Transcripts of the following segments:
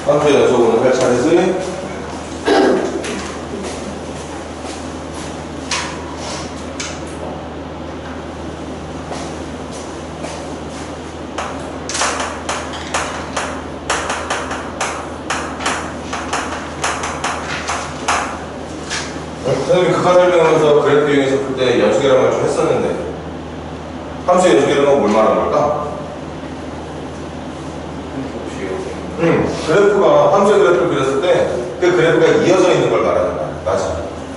함수 연속으로 할 차례지. 선생님이 극한 설명하면서 그래프 이용해서 풀 때 연속이라는 말 좀 했었는데 함수 연속이라는 건 뭘 말하는 걸까? 그래프가 함수의 그래프를 그렸을 때 그 그래프가 이어져 있는 걸 말하는 거야. 맞아.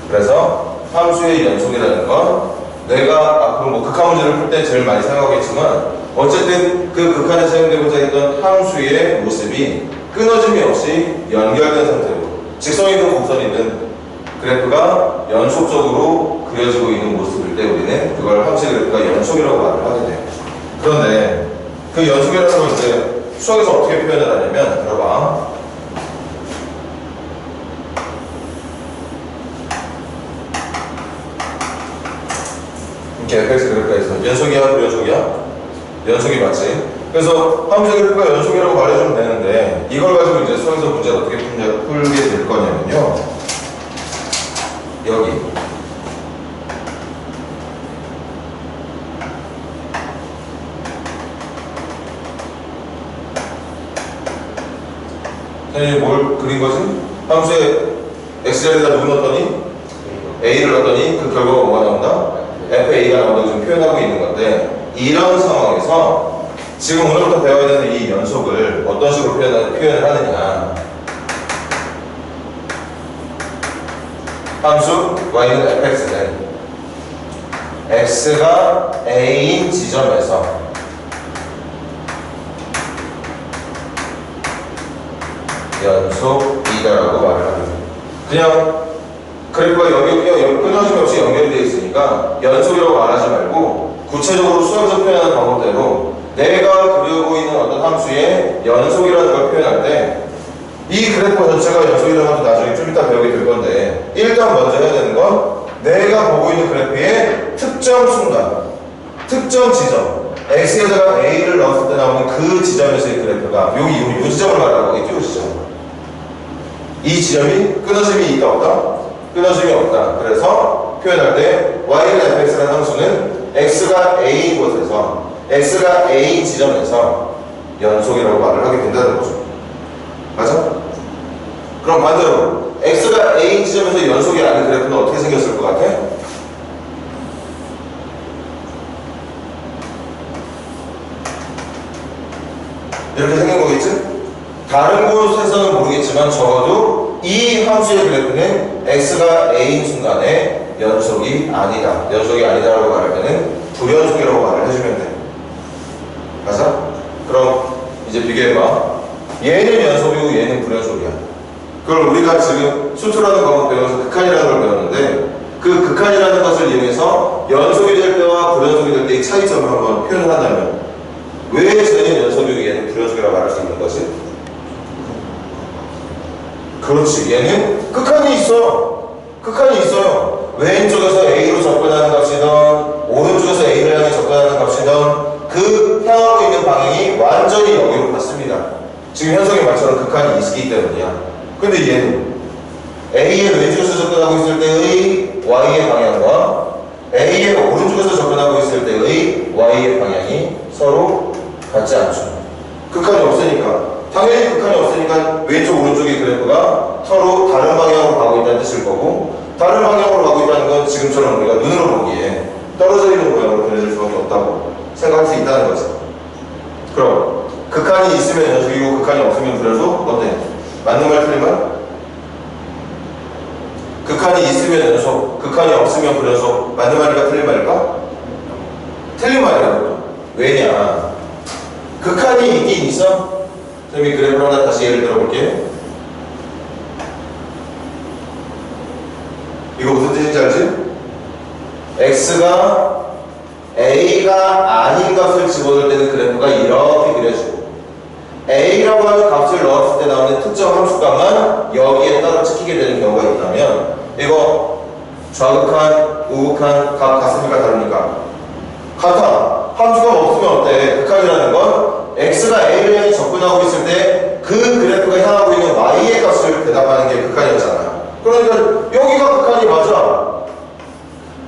그래서 함수의 연속이라는 건 내가 앞으로 뭐 극한 문제를 풀 때 제일 많이 사용하겠지만 어쨌든 그 극한에 사용되고자 했던 함수의 모습이 끊어짐이 없이 연결된 상태로 직선이든 곡선이든 그래프가 연속적으로 그려지고 있는 모습일 때 우리는 그걸 함수의 그래프가 연속이라고 말을 하게 돼요. 그런데 그 연속이라는 걸 이제 수학에서 어떻게 표현을 하냐면 들어봐. 이렇게 fx 그래프가 있어. 연속이야? 불연속이야? 연속이 맞지? 그래서 함수의 그래프가 연속이라고 말해주면 되는데 이걸 가지고 이제 수학에서 문제를 어떻게 풀게 될 거냐면요. 여기 뭘 그린 거지? 함수에 x자리에다 누구 넣었더니 a를 넣었더니 그 결과가 뭐가 나온다? fa가 나온다고 지금 표현하고 있는 건데 이런 상황에서 지금 오늘부터 배워야 되는 이 연속을 어떤 식으로 표현을 하느냐. 함수 y는 fx는 x가 a인 지점에서 연속이다라고 말을 합니다. 그냥 그래프가 끊어짐 없이 연결이 되어 있으니까 연속이라고 말하지 말고 구체적으로 수학에서 표현하는 방법대로 내가 그리고 있는 어떤 함수의 연속이라는 걸 표현할 때 이 그래프 전체가 연속이라는 것도 나중에 좀 이따 배우게 될 건데 일단 먼저 해야 되는 건 내가 보고 있는 그래프의 특정 순간, 특정 지점 x에다가 a를 넣었을 때 나오는 그 지점에서의 그래프가 이 지점을 말하는 거겠죠. 이 지점. 이 지점이 끊어짐이 있다 없다? 끊어짐이 없다. 그래서 표현할 때 y는 fx라는 함수는 x가 a인 곳에서 x가 a인 지점에서 연속이라고 말을 하게 된다는 거죠. 맞아? 그럼 반대로 x가 a인 지점에서 연속이 아닌 그래프는 어떻게 생겼을 것 같아? 이렇게 생긴 거겠지? 다른 곳에서는 모르겠지만 적어도 이 함수의 그래프는 x가 a인 순간에 연속이 아니다. 연속이 아니다라고 말할 때는 불연속이라고 말을 해주면 돼. 맞아? 그럼 이제 비교해봐. 얘는 연속이고 얘는 불연속이야. 그걸 우리가 지금 수투라는 과목 배우면서 극한이라는 걸 배웠는데 그 극한이라는 것을 이용해서 연속이 될 때와 불연속이 될 때의 차이점을 한번 표현을 한다면 왜 쟤는 연속이고 얘는 불연속이라고 말할 수 있는 거지? 그렇지. 얘는 극한이 있어. 극한이 있어요. 왼쪽에서 A로 접근하는 값이든 오른쪽에서 A를 향해 접근하는 값이든 그 향하고 있는 방향이 완전히 여기로 갔습니다. 지금 현석의 말처럼 극한이 있기 때문이야. 근데 얘는 A의 왼쪽에서 접근하고 있을 때의 Y의 방향과 A의 오른쪽에서 접근하고 있을 때의 Y의 방향이 서로 같지 않죠. 극한이 없으니까. 당연히 극한이 없으니까 왼쪽 오른쪽의 그래프가 서로 다른 방향으로 가고 있다는 뜻일 거고 다른 방향으로 가고 있다는 건 지금처럼 우리가 눈으로 보기에 떨어져 있는 모양으로 그려질 수밖에 없다고 생각할 수 있다는 거죠. 그럼 극한이 있으면 연속이고 극한이 없으면 불연속? 어때? 맞는 말 틀린 말? 극한이 있으면 연속, 극한이 없으면 불연속. 맞는 말일까 틀린 말일까? 틀린 말이라고. 왜냐? 극한이 있긴 있어? 선생님이 그래프를 하나 다시 예를 들어볼게. 이거 무슨 뜻인지 알지? x가 a가 아닌 값을 집어넣을 때는 그래프가 이렇게 그려지고 a라고 하는 값을 넣었을 때 나오는 특정 함수값만 여기에 따로 찍히게 되는 경우가 있다면 이거 좌극한, 우극한 값 같습니까? 다릅니까? 같아. 함수가 없으면 어때? 극한이라는 건 x가 a를 향해 접근하고 있을 때 그 그래프가 향하고 있는 대답하는 게 극한이었잖아. 그러니까 여기가 극한이 맞아.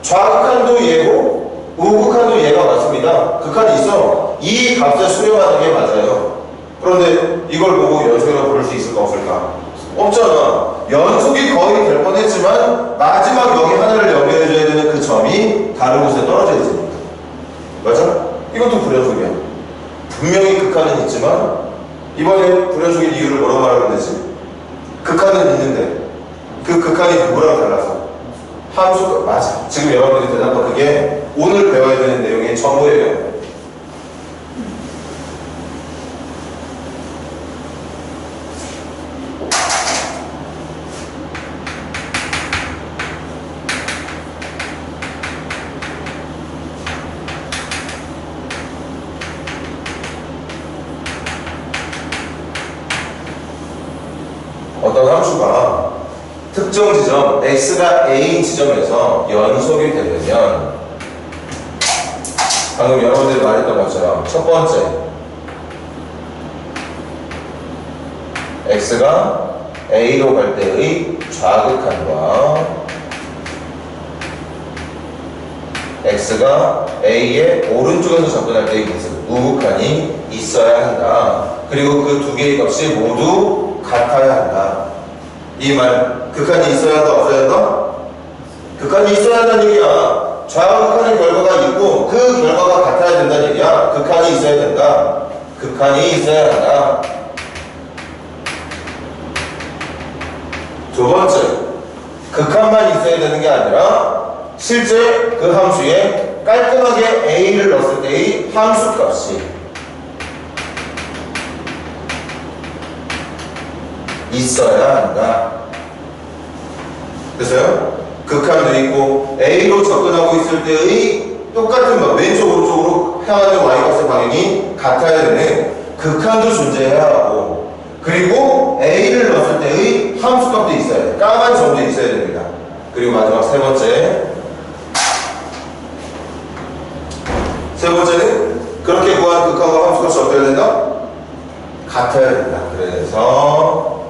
좌극한도 얘고 우극한도 얘가 맞습니다. 극한이 있어. 이 값을 수렴하는 게 맞아요. 그런데 이걸 보고 연속이라고 부를 수 있을까 없을까? 없잖아. 연속이 거의 될 뻔했지만 마지막 여기 하나를 연결해줘야 되는 그 점이 다른 곳에 떨어져야 됩니다. 맞아? 이것도 불연속이야. 분명히 극한은 있지만 이번에 불연속인 이유를 뭐라고 말하면 되지? 극한은 있는데 그 극한이 누구랑 달라서? 함수가 맞아. 지금 여러분들이 대답한 그게 오늘 배워야 되는 내용의 전부예요. 어떤 함수가 특정 지점 x가 a 지점에서 연속이 되면 방금 여러분들이 말했던 것처럼 첫 번째 x가 a로 갈 때의 좌극한과 x가 a의 오른쪽에서 접근할 때의 모습 우극한이 있어야 한다. 그리고 그 두 개의 값이 모두 같아야 한다. 이 말, 극한이 있어야 한다, 없어야 한다? 극한이 있어야 한다는 얘기야. 좌극한의 결과가 있고 그 결과가 같아야 된다는 얘기야. 극한이 있어야 된다. 극한이 있어야 한다. 두 번째, 극한만 있어야 되는 게 아니라 실제 그 함수에 깔끔하게 a를 넣었을 때의 함수값이 있어야 한다. 됐어요? 극한도 있고 a로 접근하고 있을 때의 똑같은 왼쪽 오른쪽으로 향하는 y값의 방향이 같아야 되는 극한도 존재해야 하고 그리고 a를 넣었을 때의 함수값도 있어야 돼. 까만 점도 있어야 됩니다. 그리고 마지막 세 번째는 그렇게 구한 극한과 함수값이 어떻게 된다? 같아야 된다. 그래서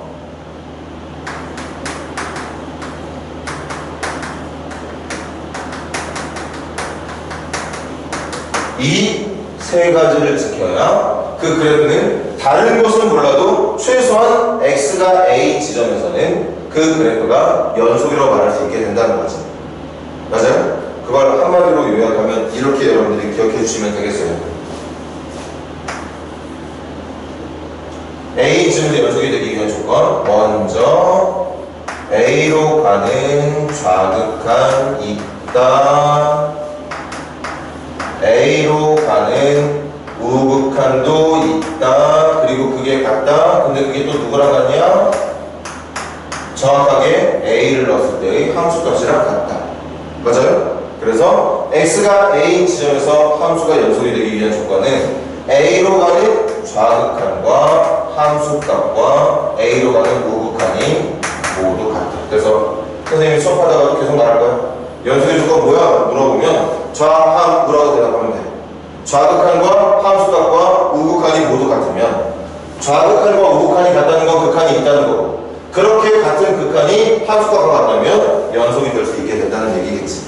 이 세 가지를 지켜야 그 그래프는 다른 것은 몰라도 최소한 x가 a 지점에서는 그 그래프가 연속이라고 말할 수 있게 된다는 거죠. 맞아요? 그걸 한마디로 요약하면 이렇게 여러분들이 기억해 주시면 되겠어요. a 지점에서 연속이 되기 위한 조건, 먼저 a로 가는 좌극한 있다. a로 가는 우극한도 있다. 그리고 그게 같다. 근데 그게 또 누구랑 같냐? 정확하게 a를 넣었을 때의 함수값이랑 같다. 맞아요? 그래서 x가 a 지점에서 함수가 연속이 되기 위한 조건은 a로 가는 좌극한과 함수값과 a로 가는 우극한이 모두 같다. 그래서 선생님이 수업하다가도 계속 말할 거야. 연속의 조건 뭐야? 물어보면 좌함 뭐라고 대답하면 돼. 좌극한과 함수값과 우극한이 모두 같으면 좌극한과 우극한이 같다는 건 극한이 있다는 거고 그렇게 같은 극한이 함수값과 같다면 연속이 될 수 있게 된다는 얘기겠지.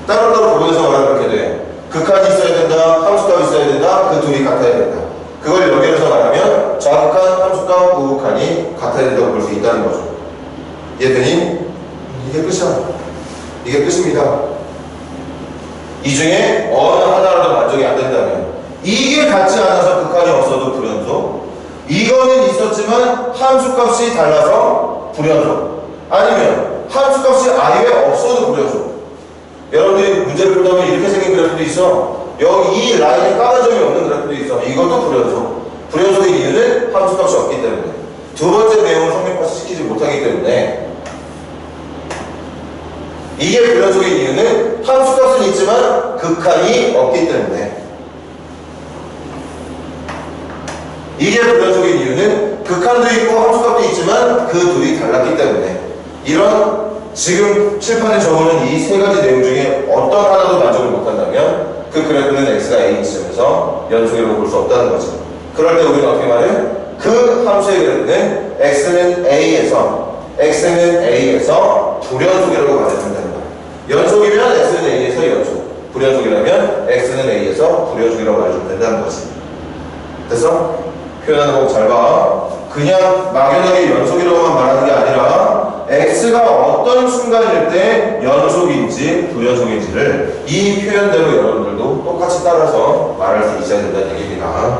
따로따로 구분해서 말하면 그렇게 돼. 극한이 있어야 된다. 함수값이 있어야 된다. 그 둘이 같아야 된다. 그걸 연결해서 말하면 좌극한, 함수값, 우극한이 같아야 된다고 볼 수 있다는 거죠. 이해되니? 이게 끝이야. 이게 끝입니다. 이 중에 어느 하나라도 만족이 안 된다면 이게 같지 않아서 극한이 없어도 불연속, 이거는 있었지만 함수값이 달라서 불연속, 아니면 함수값이 아예 없어도 불연속. 여러분들이 문제를 풀다면 이렇게 생긴 그래프도 있어. 여기 이 라인에 까만 점이 없는 그래프도 있어. 이것도 불연속. 불연속의 이유는 함수값이 없기 때문에. 두 번째 내용을 성립시키지 못하기 때문에. 이게 불연속의 이유는 함수값은 있지만 극한이 없기 때문에. 이게 불연속의 이유는 극한도 있고 함수값도 있지만 그 둘이 달랐기 때문에. 이런 지금 칠판에 적어놓은 이 세 가지 내용 중에 어떤 하나도 만족을 못한다면 그 그래프는 x가 a 지점에서 연속이라고 볼 수 없다는 거죠. 그럴 때 우리는 어떻게 말해? 그 함수의 그래프는 x는 a에서 x는 a에서 불연속이라고 말해야 된다는 거야. 연속이면 x는 a에서 연속, 불연속이라면 x는 a에서 불연속이라고 말해주면 된다는 거지. 됐어? 표현하는 거 잘 봐. 그냥 막연하게 연속이라고만 말하는 게 아니라 x가 어떤 순간일 때 연속인지 불연속인지를 이 표현대로 여러분들도 똑같이 따라서 말할 수 있어야 된다는 얘기입니다.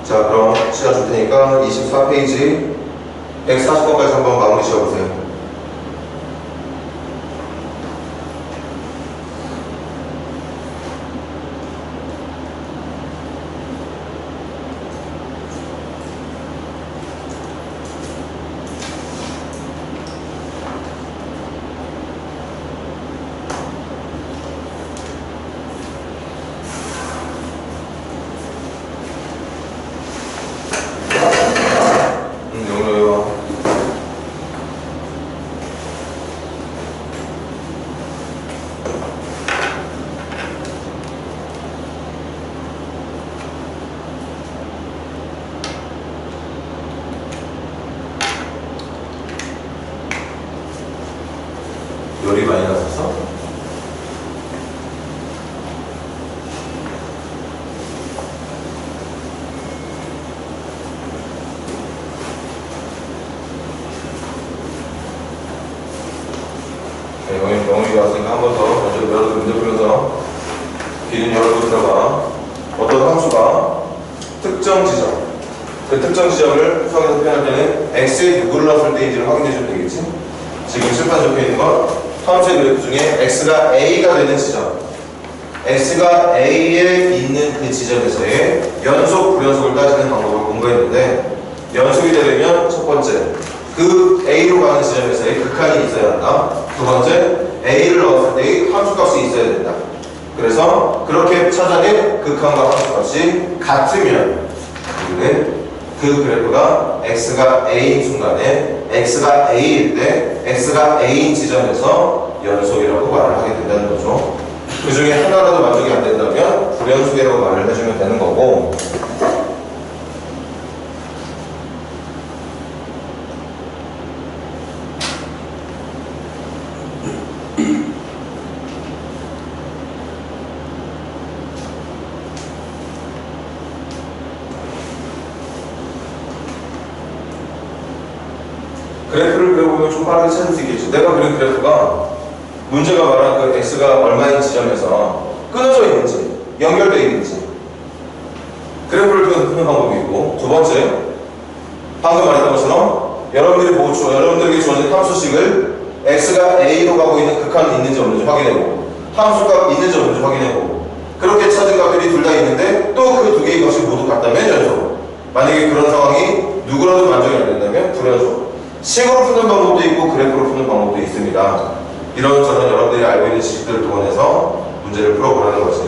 자, 그럼 시간 줄 테니까 24페이지 140번까지 한번 마무리 지어보세요. 열이 많이 났었어? 네, 영웅이가 왔으니까 한 번 더 먼저 여러분 문제 풀면서 귀는 열고 들어가. 어떤 함수가 특정 지점, 그 특정 지점을 수학에서 표현할 때는 x에 누구를 넣었을 때인지를 확인해 주면 되겠지? 지금 실판 적혀 있는 건 함수의 그래프 중에 x가 a가 되는 지점, x가 a에 있는 그 지점에서의 연속, 불연속을 따지는 방법을 공부했는데, 연속이 되려면 첫 번째, 그 a로 가는 지점에서의 극한이 있어야 한다. 두 번째, a를 넣었을 때의 함수값이 있어야 된다. 그래서 그렇게 찾아낸 극한과 함수값이 같으면 우리는 그 그래프가 x가 a인 순간에 x가 a일 때 x가 a인 지점에서 연속이라고 말을 하게 된다는 거죠. 그 중에 하나라도 만족이 안 된다면 불연속이라고 말을 해주면 되는 거고, 그래프를 그려보면 좀 빠르게 찾을 수 있겠죠. 내가 그린 그래프가 문제가 말한 그 x가 얼마인 지점에서 끊어져 있는지, 연결되어 있는지, 그래프를 푸는 방법이 있고, 두 번째, 방금 말했던 것처럼 여러분들에게 주어진 함수식을 x가 a로 가고 있는 극한이 있는지 없는지 확인해보고, 함수가 있는지 없는지 확인해보고, 그렇게 찾은 값들이 둘 다 있는데 또 그 두 개의 값이 모두 같다면 연속, 만약에 그런 상황이 누구라도 만족이 안 된다면 불연속. 식으로 푸는 방법도 있고 그래프로 푸는 방법도 있습니다. 이런저런 여러분들이 알고 있는 지식들을 동원해서 문제를 풀어보라는 것이.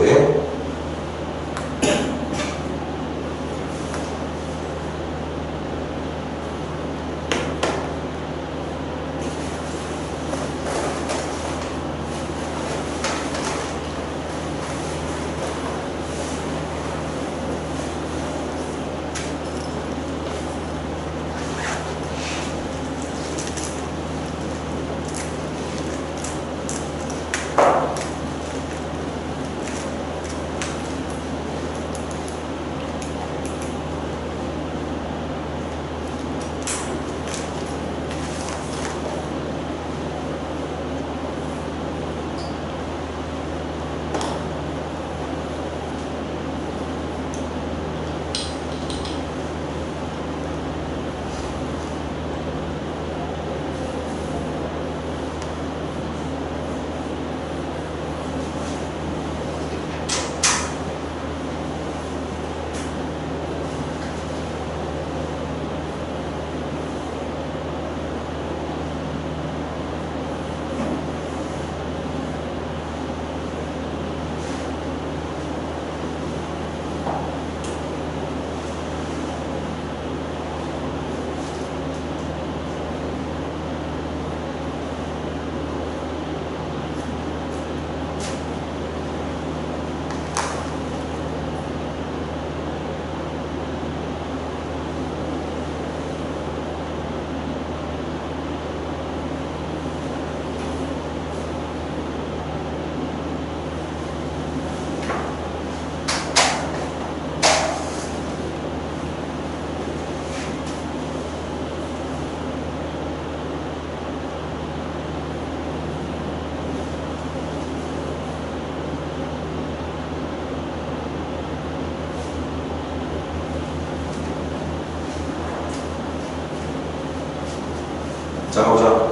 자, 보자.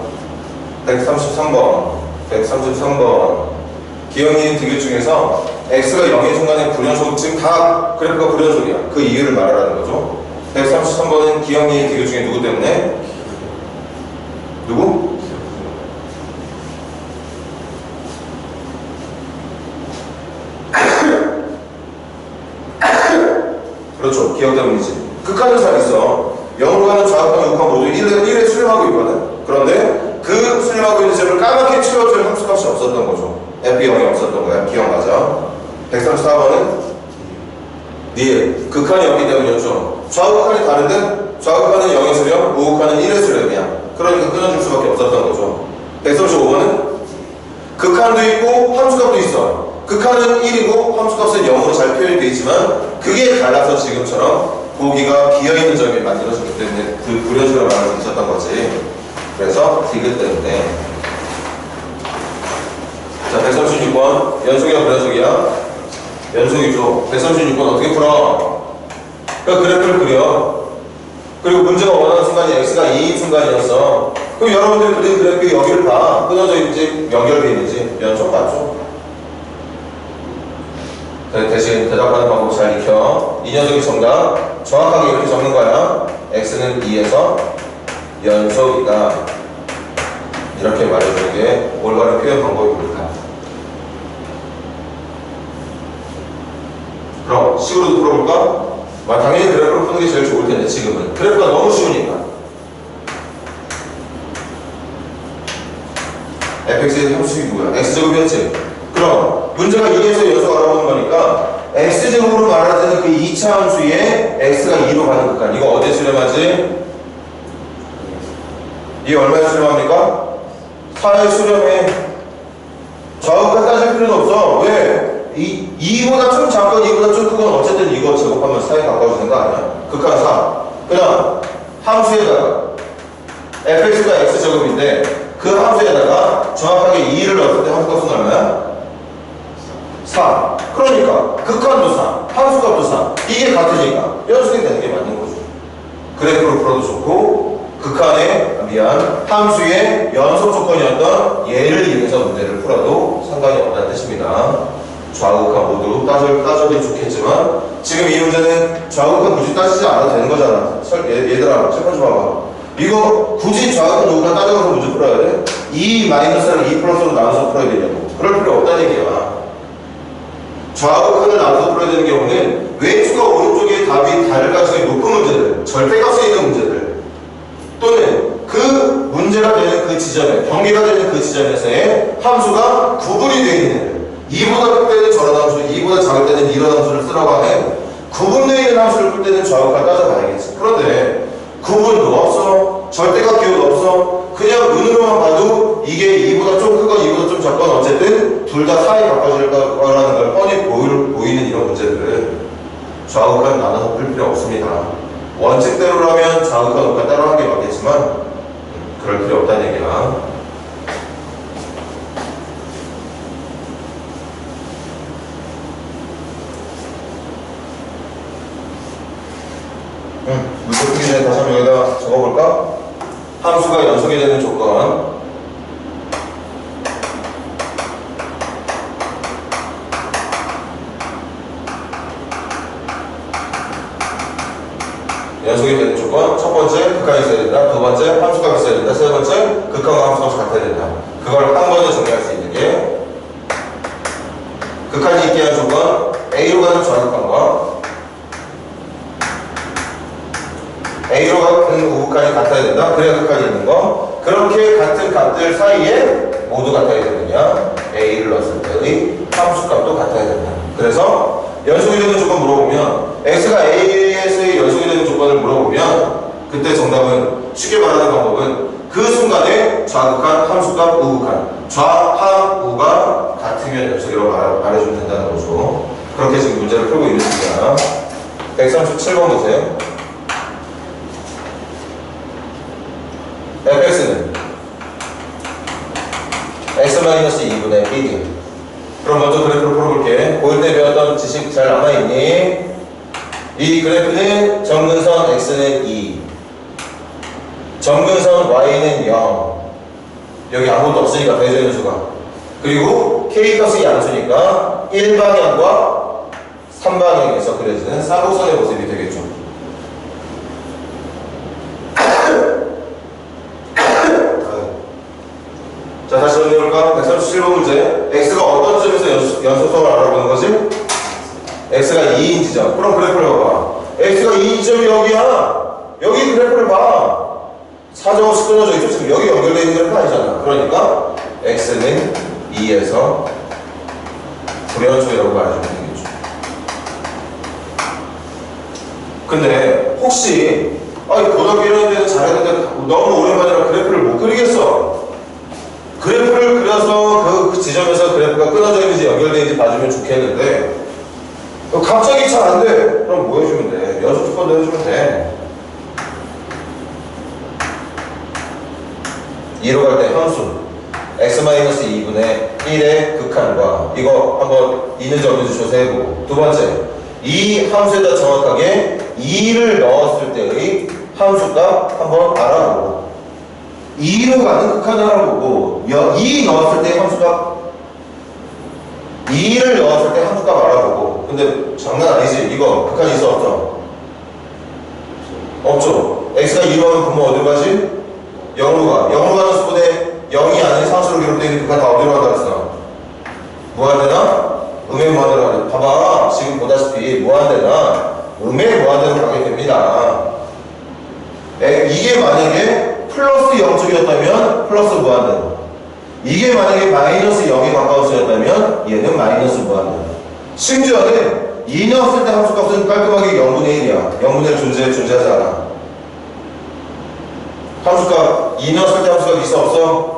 133번. 기형이인 디귿 중에서 x가 0의 순간에 불연속, 지금 다 그래프가 불연속이야. 그 이유를 말하라는 거죠. 133번은 기형이인 디귿 중에 누구 때문에? 누구? 그렇죠. 기억 때문이지. 극한은 잘 있어. 0으로 가는 좌극한, 우극한 모두 1에 수렴하고 있거든. 그런데 그 수렴하고 있는 점을 까맣게 채워줄 함수값이 없었던 거죠. F이 0이 없었던 거야. 기억 맞아. 134번은 니엘. 극한이 0이 때문이었죠. 좌극한이 다른데 좌극한은 0의 수렴, 우극한은 1의 수렴이야. 그러니까 끊어줄 수밖에 없었던 거죠. 135번은 극한도 있고 함수값도 있어. 극한은 1이고 함수값은 0으로 잘 표현이 되어 있지만 그게 달라서 지금처럼 보기가 비어있는 점이 만들어졌기 때문에 그 불연속을 말할 수 있었던 거지. 그래서 디귿 때문에. 자, 136번 연속이야 불연속이야? 연속이죠. 136번 어떻게 풀어? 그러니까 그래프를 그려. 그리고 문제가 원하는 순간이 x가 2인 순간이었어. 그럼 여러분들이 그린 그래프 여기를 봐. 끊어져 있는지 연결되어 있는지 연속 맞죠? 대신 대답하는 방법 잘 익혀. 이 녀석이 정답. 정확하게 이렇게 적는 거야. x는 2에서 연속이다. 이렇게 말해주는 게 올바른 표현 방법입니다. 그럼 식으로도 풀어볼까? 당연히 그래프를 푸는 게 제일 좋을 텐데 지금은 그래프가 너무 쉬우니까. fx의 함수식이 누구야? x제곱이었지? 그럼 문제가 2에서 연속 알아보는 거니까 x제곱으로 말하자는 그 2차 함수에 x가 2로 가는 극한, 이거 어디에 수렴하지? 이게 얼마에 수렴합니까? 4에 수렴해. 좌우가 따질 필요는 없어. 왜? 2보다 좀 작건 2보다 좀 크건 어쨌든 이거 제곱하면 4에 가까워지는 거 아니야? 극한 4. 그냥 함수에다가 fx가 x제곱인데 그 함수에다가 정확하게 2를 넣었을 때 함수값은 얼마야? 4. 그러니까 극한도 4, 함수값도 4. 이게 같으니까 연속이 되는 게 맞는 거죠. 그래프로 풀어도 좋고 함수의 연속 조건이었던 얘를 이용해서 문제를 풀어도 상관이 없다는 뜻입니다. 좌우극한 모두 따져도 좋겠지만 지금 이 문제는 좌우극한 굳이 따지지 않아도 되는 거잖아. 얘들아 첫 번째 봐봐. 이거 굳이 좌우극한 우극한 따져서 문제 풀어야 돼? 2 마이너스를 2 플러스로 나눠서 풀어야 되냐고. 그럴 필요 없다는 얘기야. 좌우극한을 나눠서 풀어야 되는 경우는 왼쪽과 오른쪽의 답이 다를 가능성이 높은 문제들, 절대값에 있는 문제들, 또는 그 문제가 되는 그 지점에, 경계가 되는 그 지점에서의 함수가 구분이 되어 있는 애들, 2보다 큰 때는 저런 함수, 2보다 작을 때는 이런 함수를 쓰라고 하면 구분되어 있는 함수를 풀 때는 좌우극한 따져봐야겠지. 그런데 구분도 없어, 절대값 기호도 없어, 그냥 눈으로만 봐도 이게 2보다 좀 크건 2보다 좀 작건 어쨌든 둘 다 4에 가까워질 거라는 걸 뻔히 보이는 이런 문제들은 좌우극한 나눠서 풀 필요 없습니다. 원칙대로라면 좌우극한 우극한 따로 하는 게 맞겠지만 그럴 필요 없다는 얘기야. 문제 풀기 전에 다시 한번 여기다 적어볼까? 함수가 연속이 되는 조건, 연속이 되는 조건, 첫 번째 극한이 있어야 된다, 두 번째 함수값이 있어야 된다, 세 번째 극한과 함수값이 같아야 된다. 그걸 한 번에 정리할 수 있는 게 극한이 있게 한 조건, A로 가는 좌극한과 A로 가는 우극한이 같아야 된다. 그래야 극한이 있는 거. 그렇게 같은 값들 사이에 모두 같아야 되느냐, A를 넣었을 때의 함수값도 같아야 된다. 그래서 연속이 되는 조건 물어보면, X가 A에서의 연속이 되는 조건을 물어보면 그때 정답은, 쉽게 말하는 방법은 그 순간에 좌극한, 함수값, 우극한, 좌, 함, 우가 같으면 연속이라고 말해주면 된다는 거죠. 그렇게 지금 문제를 풀고 있는 중이야. 137번 보세요. fx는 x-2분의 bd. 그럼 먼저 그래프를 풀어볼게. 고일 때 배웠던 지식 잘 남아있니? 이 그래프는 정근선 x는 2, 점근선 y는 0. 여기 아무것도 없으니까 대전의 수가. 그리고 k 값이 양수니까 1방향과 3방향에서 그려지는 쌍곡선의 모습이 되겠죠. 자, 다시 정리해볼까? 137번 문제. x가 어떤 점에서 연속성을 알아보는 거지? x가 2인 지점. 그럼 그래프를 봐봐. x가 2인 지점이 여기야. 여기 그래프를 봐. 사정없이 끊어져 있죠. 지금 여기 연결되어 있는 그래프 아니잖아. 그러니까 x는 2에서 불연속이라고 말해주면 되겠죠. 근데 혹시 고등학교 1학년 때는 잘했는데 너무 오랜만이라 그래프를 못 그리겠어. 그래프를 그려서 그 지점에서 그래프가 끊어져 있는지 연결되어 있는지 봐주면 좋겠는데 갑자기 잘 안 돼. 그럼 뭐 해주면 돼? 연속 조건도 해주면 돼. 2로 갈 때 함수 x-2분의 1의 극한과 이거 한번 있는지 없는지 조사해보고, 두 번째, 이 함수에다 정확하게 2를 넣었을 때의 함수값 한번 알아보고, 2로 가는 극한 알아보고, 2 넣었을 때 함수값, 2를 넣었을 때 함수값 알아보고. 근데 장난 아니지? 이거 극한 있어 없죠? 없죠. x가 2로 가면 분모 어디로 가지? 0으로 가. 0으로 가는 수분에 0이 아닌 상수로 기록되어 있는 극한 다 어디로 간다 그랬어? 무한대나? 음의 무한대로 가는. 봐봐. 지금 보다시피 무한대나 음의 무한대로 가게 됩니다. 이게 만약에 플러스 0쪽이었다면 플러스 무한대로, 이게 만약에 마이너스 0에 가까웠었다면 얘는 마이너스 무한대로. 심지어는 2 넣었을 때 함수값은 깔끔하게 0분의 1이야. 0분의 1 존재하지 않아. 함수값 2 넣었을 때 함수값 있어 없어?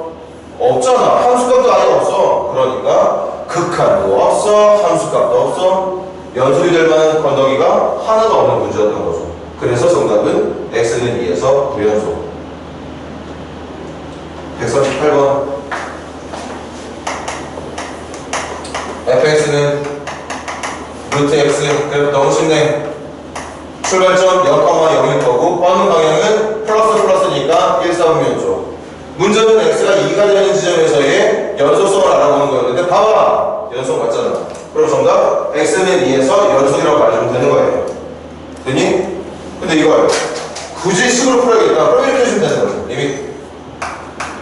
없잖아. 함수값도 아예 없어. 그러니까 극한도 없어, 함수값도 없어. 연속이 될 만한 건더기가 하나도 없는 문제였던 거죠. 그래서 정답은 x는 2에서 무연속. 138번 fx는 루트 x. 그래도 너무 쉽네. 출발점 0,0일 거고 뻗는 방향은 플러스니까 1, 4분면 쪽. 문제는 x가 2가 되는 지점에서의 연속성을 알아보는 거였는데 봐봐. 연속 맞잖아. 그럼 정답 x는 2에서 연속이라고 말해주면 되는 거예요. 되니? 근데 이걸 굳이 식으로 풀어야겠다. 그럼 이렇게 해주면 되는 거죠. 이미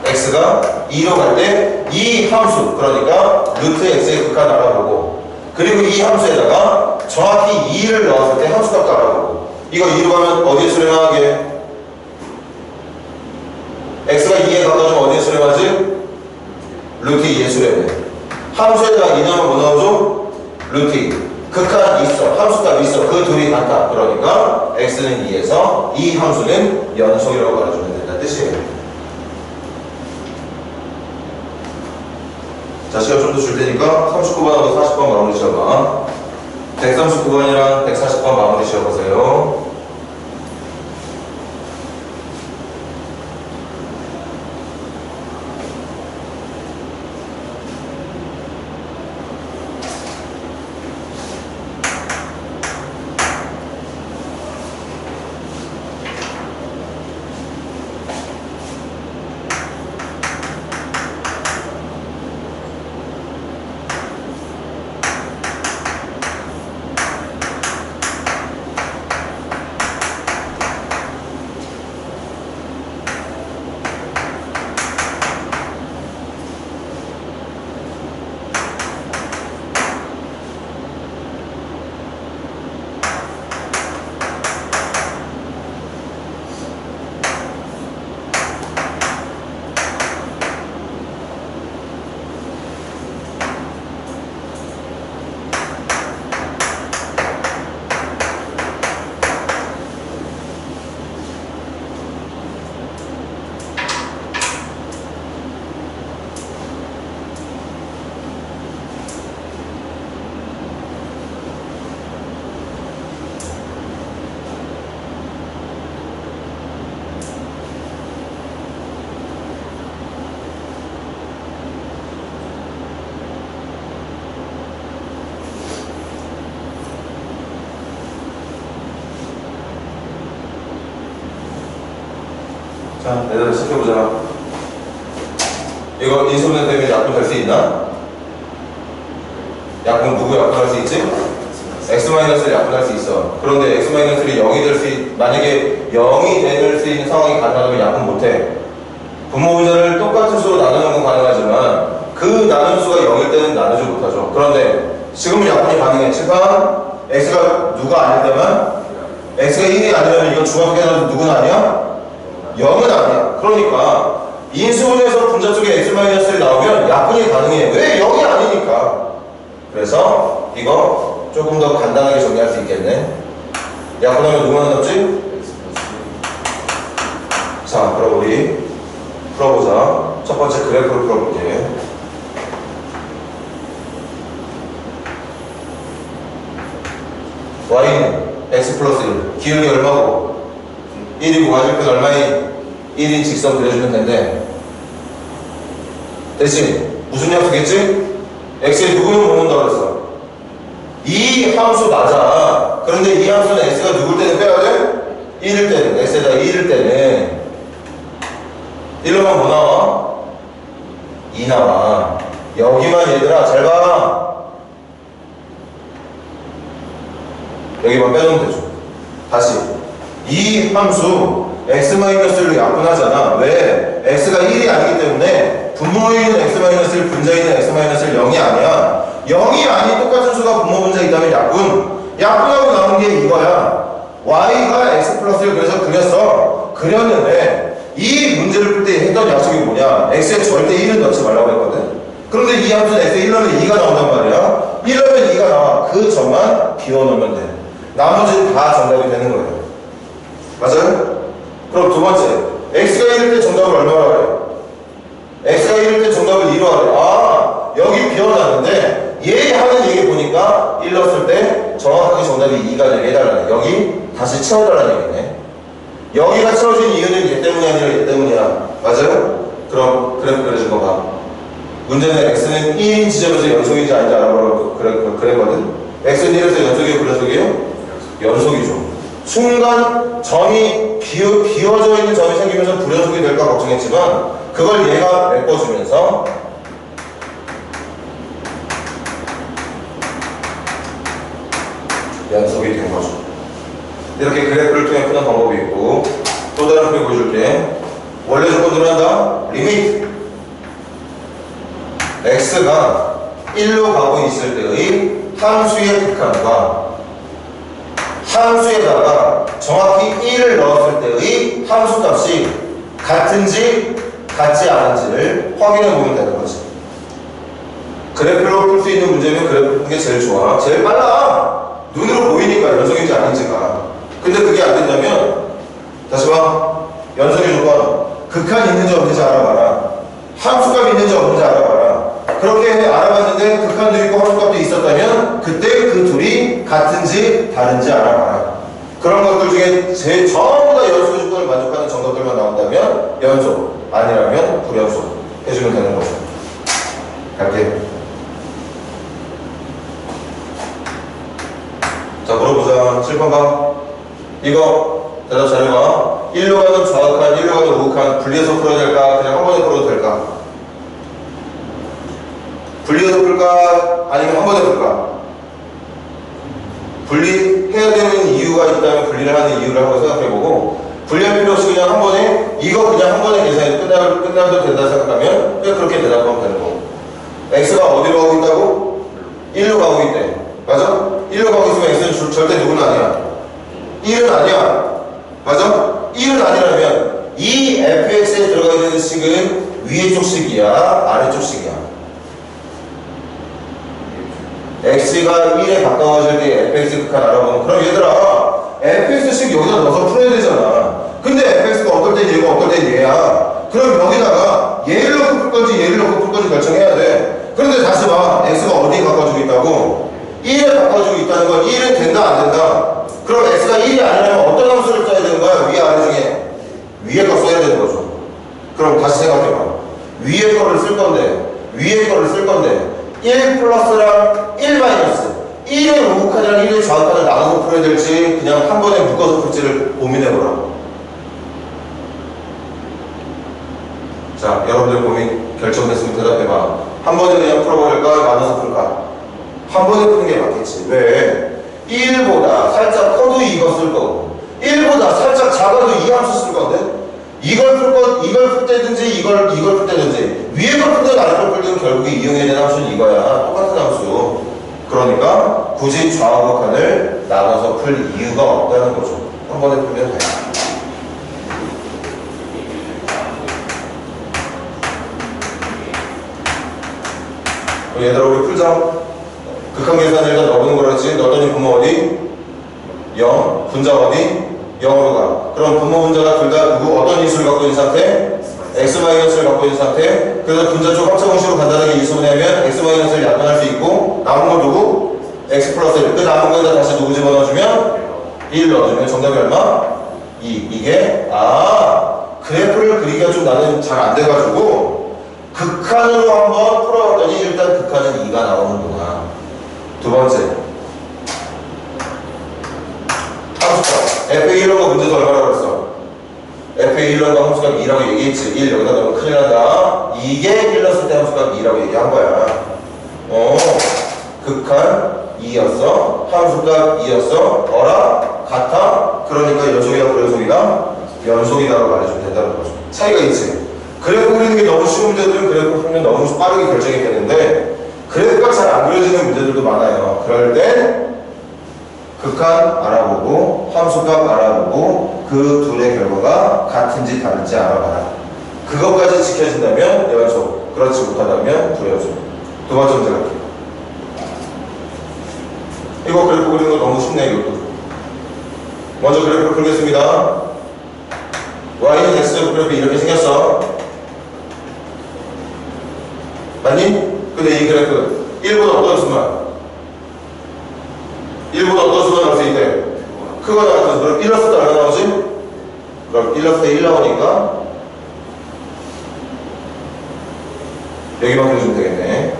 x가 2로 갈 때 이 함수, 그러니까 루트 x의 극한 알아보고, 그리고 이 함수에다가 정확히 2를 넣었을 때 함수값도 알아보고. 이거 2로 가면 어디에 수렴하게? x가 2에 가까워지면 어디에 수렴하지? 루트 2에 수렴해. 함수에다가 2 넣으면 뭐 나오죠? 루트 2. 극한 있어, 함수값 있어. 그 둘이 같다. 그러니까 x는 2에서 이 함수는 연속이라고 말해주면 된다는 뜻이에요. 자, 시간 좀 더 줄 테니까 39번하고 40번 마무리 지어봐. 139번이랑 140번 마무리 지어보세요. 자, 얘들아 시켜보자. 이거 인수분해 때문에 약분될 수 있나? 약분 누구 약분할 수 있지? x-를 약분할 수 있어. 그런데 x-이 0이 될 수 만약에 0이 될 수 있는 상황이 가능하다면 약분 못해. 분모분자를 똑같은 수로 나누는 건 가능하지만 그 나눈 수가 0일 때는 나누지 못하죠. 그런데 지금은 약분이 가능해. 칠판 x가 누가 아닐 때만 x가 1이 아니면 이건 중학교에서 누구는 아니야? 0은 아니야. 그러니까 인수분해에서 분자 쪽에 x-를 나오면 약분이 가능해. 왜? 0이 아니니까. 그래서 이거 조금 더 간단하게 정리할 수 있겠네. 약분하면 누구나 남지? 자, 그럼 우리 풀어보자. 첫 번째 그래프를 풀어볼게. y는 x 플러스 1. 기울기 얼마고? 1이고 y좌표는 얼마인? 1인 직선 그려주면 된대. 대신 무슨 약속했지? x에 누구는 못 넣는다 그랬어. 이 함수 맞아. 그런데 이 함수는 x가 누굴 때는 빼야 돼? 1일 때는. x에다 1일 때는 1로만 뭐 나와? 2 나와. 여기만 얘들아 잘 봐. 여기만 빼놓으면 되죠. 다시 이 함수 x-를 약분하잖아. 왜? x가 1이 아니기 때문에 분모에 있는 x-1 분자에 있는 x-를 0이 아니야. 0이 아닌 똑같은 수가 분모 분자에 있다면 약분하고 나온 게 이거야. y가 x 플러스를 그래서 그렸어. 그렸는데 이 문제를 풀 때 했던 약속이 뭐냐? x에 절대 1은 넣지 말라고 했거든. 그런데 이 함수는 x에 1 넣으면 2가 나온단 말이야. 1 넣으면 2가 나와. 그 점만 비워놓으면 돼. 나머지는 다 정답이 되는 거예요. 맞아요? 그럼 두 번째, x가 1일 때 정답을 얼마로 하래? x가 1일 때 정답을 2로 하래. 아, 여기 비워놨는데 얘 하는 얘기 보니까 1 넣었을 때 정확하게 정답이 2가 되게 해달라네. 여기 다시 채워달라는 얘기네. 여기가 채워진 이유는 얘 때문이 아니라 얘 때문이야. 맞아요? 그럼 그래프 그려준 거 봐. 문제는 x는 1인 지점에서 연속인지 아닌지 알아보라고 그랬거든. x는 1에서 연속이에요? 불연속이에요? 연속이죠. 순간 점이 비워져 있는 점이 생기면서 불연속이 될까 걱정했지만 그걸 얘가 메꿔주면서 연속이 된 거죠. 이렇게 그래프를 통해 푸는 방법이 있고 또 다른 풀이 보여줄게. 원래 조건으로 한다. 리미트 x가 1로 가고 있을 때의 함수의 극한과 함수에다가 정확히 1을 넣었을 때의 함수값이 같은지 같지 않은지를 확인해 보면 되는 거지. 그래프로 풀 수 있는 문제면 그래프 푸는 게 제일 좋아. 제일 빨라. 눈으로 보이니까 연속인지 아닌지가. 근데 그게 안 된다면 다시 봐. 연속의 조건 극한이 있는지 없는지 알아봐라. 함수값이 있는지 없는지 알아봐라. 그렇게 알아봤는데 극한도 있고 함수값도 있었다면 그때 그 둘이 같은지 다른지 알아봐라. 그런 것들 중에 전부 다 연속 조건을 만족하는 정답들만 나온다면 연속, 아니라면 불연속 해주면 되는 거죠. 갈게. 자, 물어보자. 7번 봐. 이거 대답 자료가 1로 가는 좌극한, 1로 가는 우극한 분리해서 풀어야 될까? 그냥 한 번에 풀어도 될까? 분리해서 풀까? 아니면 한 번에 풀까? 분리해야 되는 이유가 있다면 분리를 하는 이유를 한번 생각해보고 분리할 필요 없이 그냥 한 번에 이거 그냥 한 번에 계산이 끝나도 된다 생각하면 그냥 그렇게 대답하면 되는 거고. x가 어디로 가고 있다고? 1로 가고 있대. 맞아? 1로 가고 있으면 x는 절대 누구는 아니야. 1은 아니야. 맞아? 1은 아니라면 이 fx에 들어가야 되는 식은 위에 쪽 식이야? 아래쪽 식이야? x가 1에 가까워질 때 fx 극한 알아보면 그럼 얘들아 fx식 여기다 넣어서 풀어야 되잖아. 근데 fx가 어떨 땐 얘고 어떨 땐 얘야. 그럼 여기다가 얘를 넣고 풀 건지 얘를 넣고 풀 건지 결정해야 돼. 그런데 다시 봐. x가 어디에 가까워지고 있다고? 1에 가까워지고 있다는 건 1은 된다 안 된다? 그럼 x가 1이 아니라면 어떤 함수를 써야 되는 거야? 위 아래 중에 위에 거 써야 되는 거죠. 그럼 다시 생각해봐. 위에 거를 쓸 건데 1 플러스랑 1 마이너스 1의 우극한이랑 1의 좌극한을 나눠서 풀어야 될지 그냥 한 번에 묶어서 풀지를 고민해보라고. 자, 여러분들 고민 결정됐으면 대답해봐. 한 번에 그냥 풀어버릴까? 나눠서 풀까? 한 번에 푸는 게 맞겠지. 왜? 1보다 살짝 커도 이거 쓸 거고 1보다 살짝 작아도 이 함수 쓸 건데 이걸 풀 때든지 이걸 풀 때든지 위에 걸 풀든 아래 걸 풀든 결국에 이용해야 되는 함수는 이거야. 똑같은 함수. 그러니까 굳이 좌우극한을 나눠서 풀 이유가 없다는 거죠. 한 번에 풀면 돼. 얘들아 우리 풀자. 극한 계산을 일단 넣어보는 거라 했지. 넣었더니 분모 어디? 0. 분자 어디? 0으로 가. 그럼 분모 분자가 둘 다 누구 어떤 인수를 갖고 있는 상태? x-를 갖고 있는 상태. 그래서 분자 쪽 합차공식으로 간단하게 이수분해하면 x-를 약분할 수 있고 남은 건 누구? x 플러스 1. 그 남은 거에다 다시 누구 집어넣어주면? 1 넣어주면 정답이 얼마? 2. 이게 그래프를 그리기가 좀 나는 잘 안 돼가지고 극한으로 한번 풀어봤더니 일단 극한은 2가 나오는구나. 두 번째 함수값 FA1과 문제도 얼마라고 그랬어? FA1과 함수값 2라고 얘기했지. 1 여기다 넣으면 큰일 난다. 이게 1 넣었을 때 함수값 2라고 얘기한 거야. 극한 2였어. 함수값 2였어. 어라? 같아? 그러니까 연속이다 불연속이다? 연속이다라고 말해주면 된다는 거죠. 차이가 있지. 그래프 그리는 게 너무 쉬운 문제들은 그래프 풀면 너무 빠르게 결정이 되는데 그래프가 잘 안 그려지는 문제들도 많아요. 그럴 때 극한 알아보고 함수값 알아보고 그 둘의 결과가 같은지 다른지 알아봐라. 그것까지 지켜진다면 연속, 그렇지 못하다면 불연속. 두 번째 문제 갈게요. 이거 그래프 그리는 거 너무 쉽네. 이것도 먼저 그래프를 풀겠습니다. y는 x 그래프 이렇게 생겼어. 맞니? 근데 이 그래프 1보다 어떤 수만? 1보다 어떤 수가 나올 수 있대? 크거나 같은 수. 그럼 1 넣었을 때 얼마 나오지? 그럼 1 넣었을 때 1 나오니까 여기만 그려주면 되겠네.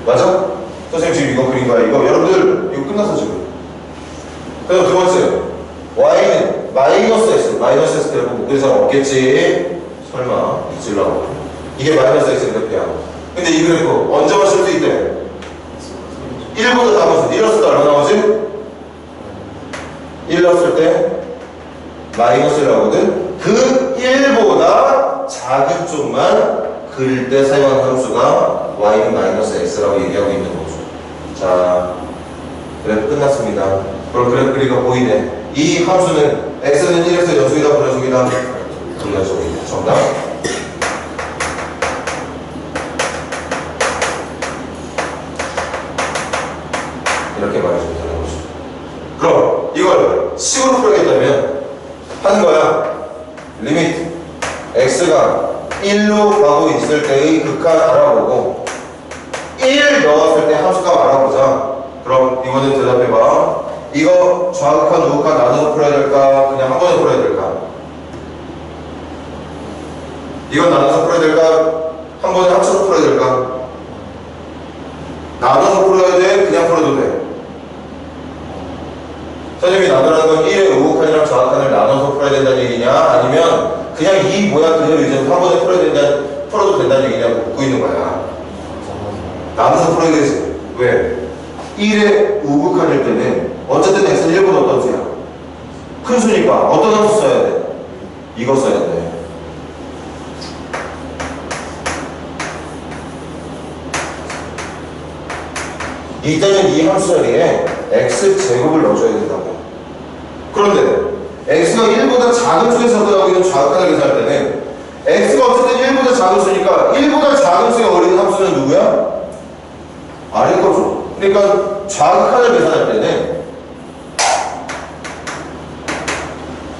맞아? 선생님 지금 이거 그린 거야. 이거 여러분들 이거 끝났어 지금. 그럼 두 번째 y는 마이너스 x 그래프 묶은 사람 없겠지? 설마 있을라고. 이게 마이너스 x 그래프야. 근데 이 그래프 언제 맞출 수 있대? 1보다 작은 수. 1 넣었을 때 얼마 나오지? 1 넣었을 때 마이너스를 하거든. 그 1보다 작은 쪽만 그릴 때 사용한 함수가 y는 마이너스 x라고 얘기하고 있는 거죠. 자, 그래프 끝났습니다. 그럼 그래프 그리기가 보이네. 이 함수는 x는 1에서 연속이다 불연속이다? 불연속이다. 정답? 이렇게 말해주면 되는 거죠. 그럼 이걸 식으로 풀어야겠다면 하는 거야. 리미트 x가 1로 가고 있을 때의 극한 알아보고 1 넣었을 때 함수값 알아보자. 그럼 이거는 대답해봐. 이거 좌극한 우극한 나눠서 풀어야 될까? 그냥 한 번에 풀어야 될까? 이건 나눠서 풀어야 될까? 한 번에 합쳐서 풀어야 될까? 나눠서 풀어야 돼? 그냥 풀어도 돼? 선생님이 나누라는 건 1의 우극한이랑 좌극한을 나눠서 풀어야 된다는 얘기냐? 아니면 그냥 이 모양 그대로 이제 한 번에 풀어도 된다는 얘기냐고 묻고 있는 거야. 나눠서 풀어야 되지. 왜? 1의 우극한일 때는 어쨌든 x는 1보다 어떤 수야? 큰 수니까 어떤 함수 써야 돼? 이거 써야 돼. 이때는 이 함수 자리에 x제곱을 넣어줘야 된다고. 그런데 x가 1보다 작은 수에서 들어가고 있는 좌극한을 계산할 때는 x가 어쨌든 1보다 작은 수니까 1보다 작은 수에 어울리는 함수는 누구야? 아래 거죠. 그러니까 좌극한을 계산할 때는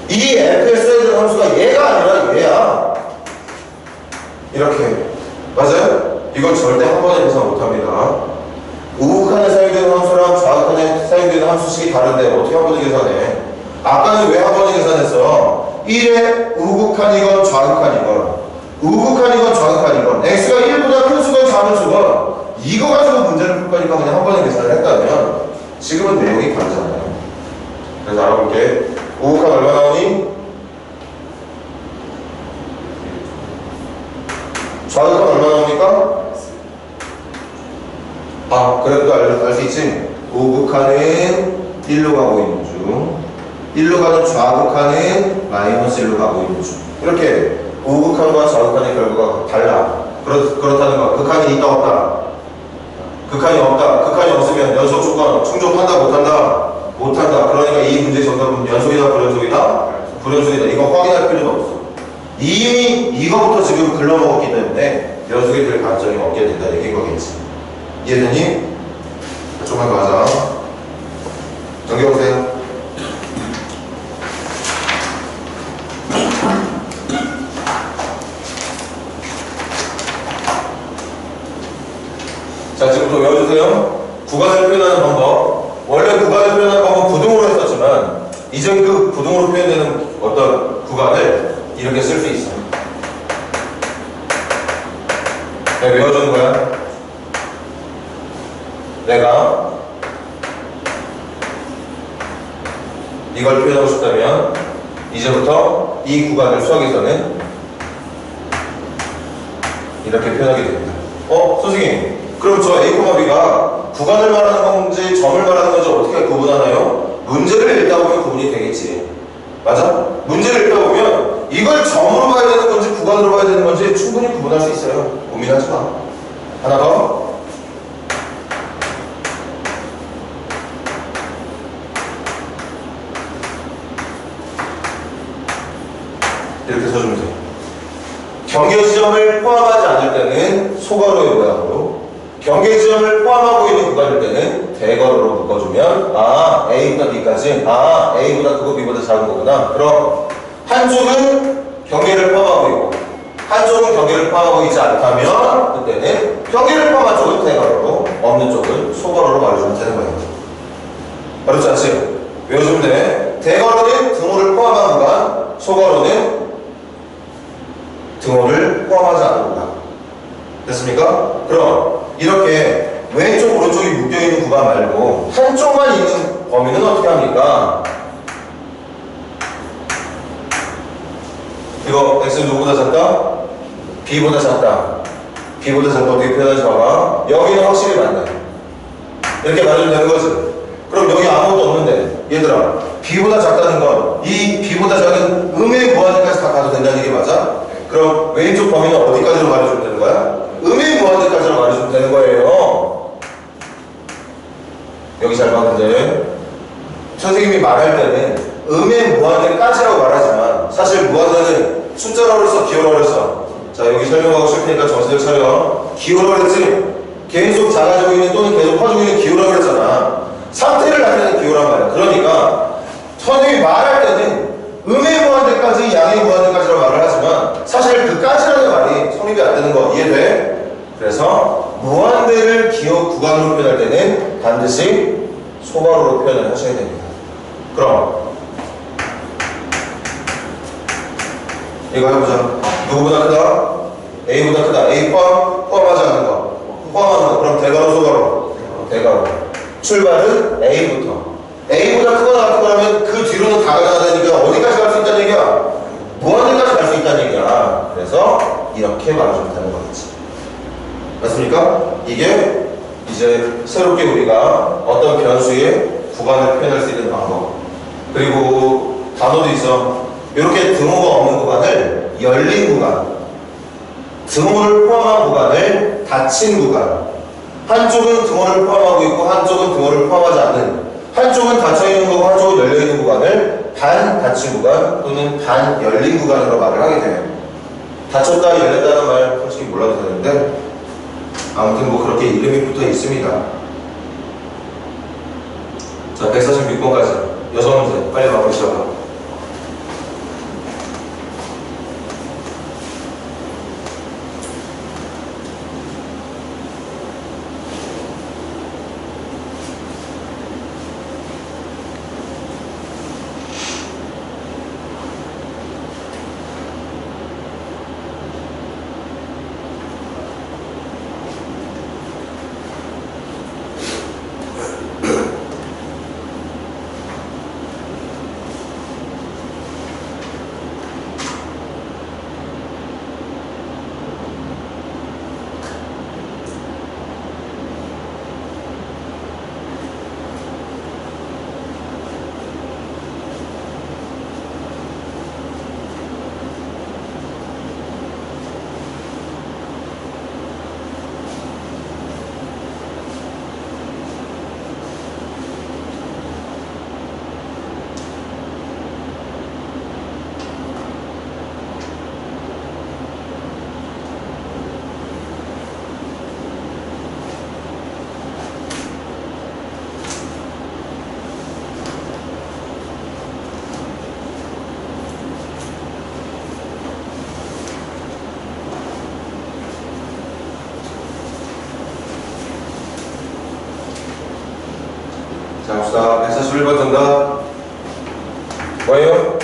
이 f에 써야 되는 함수가 얘가 아니라 얘야. 이렇게. 맞아요? 이건 절대 한 번에 계산 못합니다. 우극한에 사용되는 함수랑 좌극한에 사용되는 함수식이 다른데 어떻게 한 번에 계산해? 아까는 왜 한 번에 계산했어? 1의 우극한이건 좌극한이건 우극한이건 좌극한이건 x가 1보다 큰 수건 작은 수건 이거 가지고 문제를 풀 거니까 그냥 한 번에 계산을 했다면 지금은 내용이 다르잖아요. 그래서 알아볼게. 우극한 얼마 나오니? 우극한은 1로 가고 있는 중, 1로 가는 좌극한은 마이너스 1로 가고 있는 중. 이렇게 우극한과 좌극한의 결과가 달라. 그렇다는 거. 극한이 있다 없다. 극한이 없다. 극한이 없으면 연속 조건 충족한다 못한다. 못한다. 그러니까 이 문제의 정답은 연속이다 불연속이다? 불연속이다. 이거 확인할 필요도 없어. 이미 이거부터 지금 글러먹었기 때문에 연속이 될 가능성이 없게 된다. 얘기인 거겠지. 이해되니? 조금만 더 하자. 넘겨보세요. 자, 지금부터 외워주세요. 구간을 표현하는 방법. 원래 구간을 표현하는 방법은 부등호로 했었지만 이제 그 부등호로 표현되는 어떤 구간을 이렇게 쓸 수 있어. 내가 외워주는 거야. 내가 이걸 표현하고 싶다면 이제부터 이 구간을 수학에서는 이렇게 표현하게 됩니다. 선생님, 그럼 저 A, B가 구간을 말하는 건지 점을 말하는 건지 어떻게 구분하나요? 문제를 읽다 보면 구분이 되겠지. 맞아? 문제를 읽다 보면 이걸 점으로 봐야 되는 건지 구간으로 봐야 되는 건지 충분히 구분할 수 있어요. 고민하지 마. 하나 더. 이렇게 써주면 돼요. 경계 지점을 포함하지 않을 때는 소괄호의 모양으로, 경계 지점을 포함하고 있는 구간일 때는 대괄호로 묶어주면 A보다 B까지 A보다 크고 B보다 작은 거구나. 그럼 한쪽은 경계를 포함하고 있고 한쪽은 경계를 포함하고 있지 않다면 그때는 경계를 포함한 쪽은 대괄호로, 없는 쪽은 소괄호로 말해주면 되는 거예요. 어렵지 않지? 외워주면 돼. 대괄호는 등호를 포함한 구간, 소괄호는 등호를 포함하지 않는 구간. 됐습니까? 그럼 이렇게 왼쪽 오른쪽이 묶여있는 구간 말고 한쪽만 있는 범위는 어떻게 합니까? 이거 x는 누구보다 작다? b보다 작다. b보다 작다. 어떻게 표현하지 봐봐. 여기는 확실히 맞네. 이렇게 말해주면 되는 거지. 그럼 여기 아무것도 없는데 얘들아, b보다 작다는 건 이 b보다 작은 음의 무한대까지 다 가도 된다는 얘기 맞아? 그럼 왼쪽 범위는 어디까지로 말해주면 되는 거야? 음의 무한대까지로 말해주면 되는 거예요. 여기 잘 봤는데 선생님이 말할 때는 음의 무한대까지라고 말하지만 사실 무한대는 숫자로 그랬어, 기호로 그랬어? 자, 여기 설명하고 싶을 테니까 정신을 차려. 기호로 그랬지? 계속 작아지고 있는 또는 계속 커지고 있는 기호라고 그랬잖아. 상태를 나타내는 기호란 말이야. 그러니까 선생님이 말할 때는 음의 무한대까지, 양의 무한대까지라고 말을 하지만 사실 그까지라는 말이 성립이 안 되는 거 이해돼? 그래서 무한대를 기호 구간으로 표현할 때는 반드시 소괄호로 표현을 하셔야 됩니다. 그럼 이거 해보자. 누구보다 크다? A보다 크다. A 포함하지 않는 거. 포함하는 거. 그럼 대괄호 소괄호. 대괄호. 출발은 A부터. A보다 크거나 같거나면 그 뒤로는 다 가야 되니까 어디까지 갈 수 있다는 얘기야? 무한대까지 갈 수 있다는 얘기야. 그래서 이렇게 말해주면 되는 거겠지. 맞습니까? 이게 이제 새롭게 우리가 어떤 변수의 구간을 표현할 수 있는 방법. 그리고 단어도 있어. 이렇게 등호가 없는 구간을 열린 구간, 등호를 포함한 구간을 닫힌 구간. 한쪽은 등호를 포함하고 있고 한쪽은 등호를 포함하지 않는, 한쪽은 닫혀있는 거고 한쪽은 열려있는 구간을 반 닫힌 구간 또는 반 열린 구간으로 말을 하게 돼요. 닫혔다 열렸다는 말 솔직히 몰라도 되는데 아무튼 뭐 그렇게 이름이 붙어 있습니다. 자, 146번까지 6문제 빨리 마무리 시작하고. 자, 봅시다. 141번 정답. 뭐예요?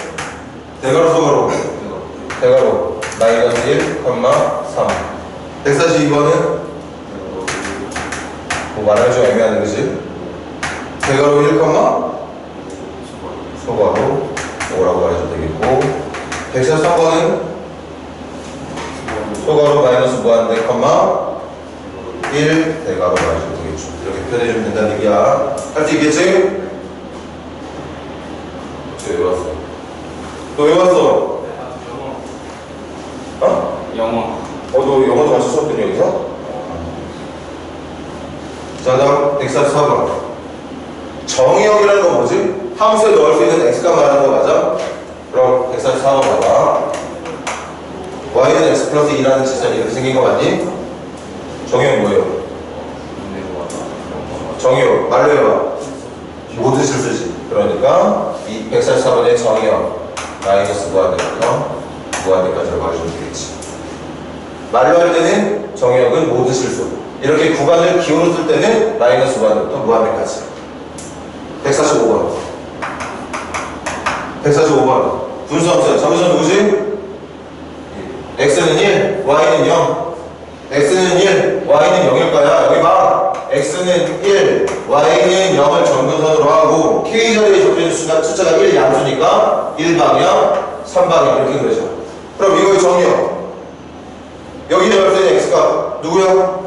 대괄호, 소괄호. 대괄호. 마이너스 1, 3. 142번은? 뭐 말하기 좀 애매하네, 그치? 대괄호 1, 소괄호 5라고 말해도 되겠고. 143번은? 소괄호 마이너스 무한대, 1 대괄호 말해도 되겠죠. 이렇게 표현해주면 된다는 얘기야. 할 수 있겠지? 왜 왔어? 너 왜 왔어? 어? 영어. 너 영어도 같이 수업했니 여기서? 자, 다음 144번. 정의역이라는 건 뭐지? 함수에 넣을 수 있는 x가 말하는 거 맞아? 그럼 144번 봐봐. y는 x 플러스 2라는 지선이 이렇게 생긴 거 맞니? 정의역 뭐예요? 정의역 말로 해봐. 모든 실수지. 그러니까 이 144번의 정의역 마이너스 무한대부터 무한대까지라고 해주면 되겠지. 말로 할 때는 정의역은 모든 실수. 이렇게 구간을 기호로 쓸 때는 마이너스 무한대부터 무한대까지. 145번. 145번. 분수함수야. 저기서 누구지? x는 1, y는 0. x는 1, y는 0일까요? 여기 봐. x는 1, y는 0을 점근선으로 하고 k자리에 적혀있는 숫자가 1 양수니까 1방향, 3방향 이렇게 그러죠. 그럼 이거의 정의요. 여기에 넣을 때는 x가 누구야?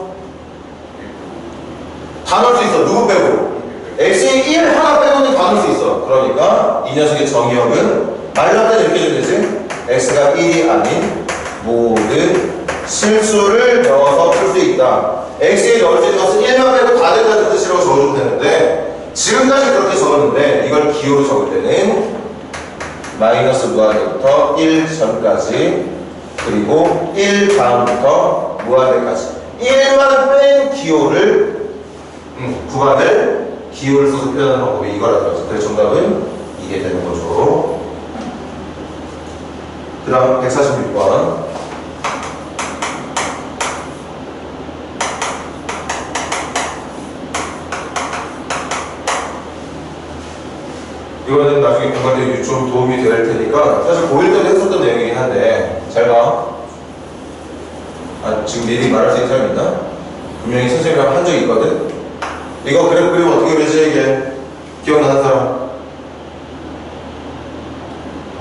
다 넣을 수 있어. 누구 빼고? x의 1 하나 빼고는 다 넣을 수 있어. 그러니까 이 녀석의 정의역은 말로 할 때는 이렇게 주면 되지. x가 1이 아닌 모든 실수를 넣어서 풀 수 있다. x에 넣을 수 있는 것은 1만 빼고 다 된다는 뜻이라고 적어주면 되는데 지금까지 그렇게 적었는데 이걸 기호로 적을 때는 마이너스 무한대부터 1 전까지 그리고 1 다음부터 무한대까지 1만 뺀 기호를 구간을 기호를 써서 표현하는 방법이 이거라는 거죠. 그래서 정답은 이게 되는 거죠. 그 다음 146번. 이거는 나중에 공부할 때 좀 도움이 될 테니까 사실 고1 때도 했었던 내용이긴 한데 잘 봐. 지금 미리 말할 수 있는 사람 있나? 분명히 선생님이랑 한 적이 있거든? 이거 그래프 그리면 어떻게 그리지 이게? 기억나는 사람?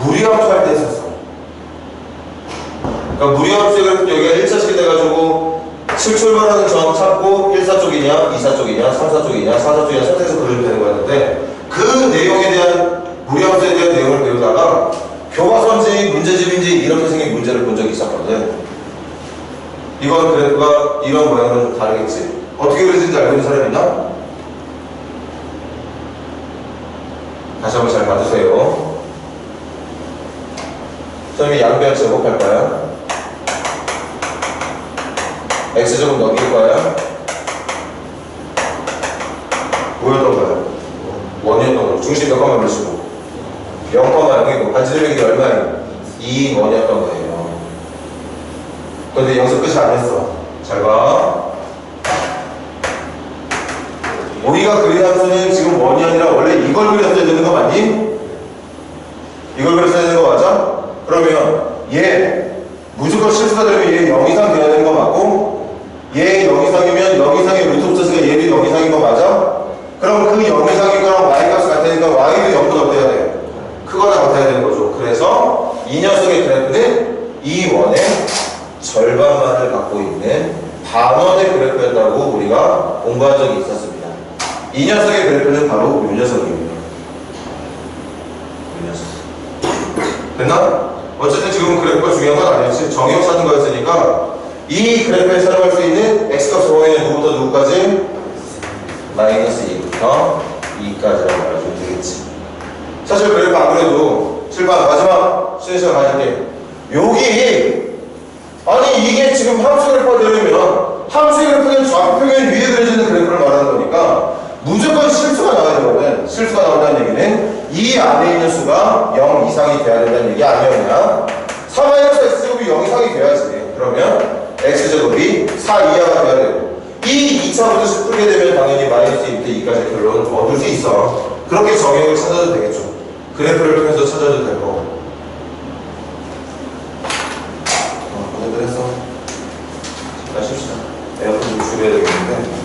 무리함수 할 때 했었어. 그러니까 무리함수 그래프 여기가 1차식이 돼가지고 7출발하는 점 찾고 1사 쪽이냐, 2사 쪽이냐, 3사 쪽이냐, 4사 쪽이냐 선택해서 그리면 되는 거였는데 그 내용에 대한 무리함수에 대한 내용을 배우다가 교과서인지 문제집인지 이렇게 생긴 문제를 본 적이 있었거든. 이건 그래프가 이런 모양은 좀 다르겠지. 어떻게 그려지는지 알고 있는 사람 있나? 다시 한번 잘 봐주세요. 선생님이 양변 제곱할 거야. x제곱 넘길 거야. 뭐였던 거야? 원이었던 거야. 중심 몇 컴마 몇이고 0,0이고 반지름의 길이 얼마예요? 2인 원이었던 거예요. 그런데 여기서 끝이 아니었어. 잘 봐. 우리가 그린 함수는 지금 원이 아니라 원래 이걸 그렸어야 되는 거 맞니? 이걸 그렸어야 되는 거 맞아? 그러면 얘 무조건 실수가 되면 얘 0 이상 돼야 되는 거 맞고 얘 0 이상이면 0 이상의 루트 옵저스가 얘도 0 이상인 거 맞아? 그럼 그 0 이상인 거랑 y 값이 같으니까 y도 0보다 어때야 돼? 크거나 같아야 되는 거죠. 그래서 이 녀석의 그래프는 이 원의 절반만을 갖고 있는 반원의 그래프였다고 우리가 공부한 적이 있었습니다. 이 녀석의 그래프는 바로 이 녀석입니다. 이 녀석. 됐나? 어쨌든 지금 그래프가 중요한 건 아니었지. 정의역 찾는 거였으니까 이 그래프에 사용할 수 있는 x값 y 누구부터 누구까지? 마이너스 2부터 2까지라고 말해주면 되겠지. 사실 그래프 안 그래도 7번 마지막 쉬는 시간 가질게. 여기 아니 이게 지금 함수 그래프가 되려면 함수 그래프는 좌표면 위에 그려지는 그래프를 말하는 거니까 무조건 실수가 나와야 되거든. 실수가 나온다는 얘기는 이 안에 있는 수가 0 이상이 돼야 된다는 얘기 아니었냐? 4-x제곱이 0 이상이 돼야지. 그러면 x제곱이 4 이하가 돼야 되고 이 2차부터 풀게 되면 당연히 마이너스 2부터 2까지 결론을 얻을 수 있어. 그렇게 정형을 찾아도 되겠죠. 그래프를 통해서 찾아도 될 거고. 고생들 했어. 잘 쉽시다. 에어컨 좀 줄여야 되겠는데.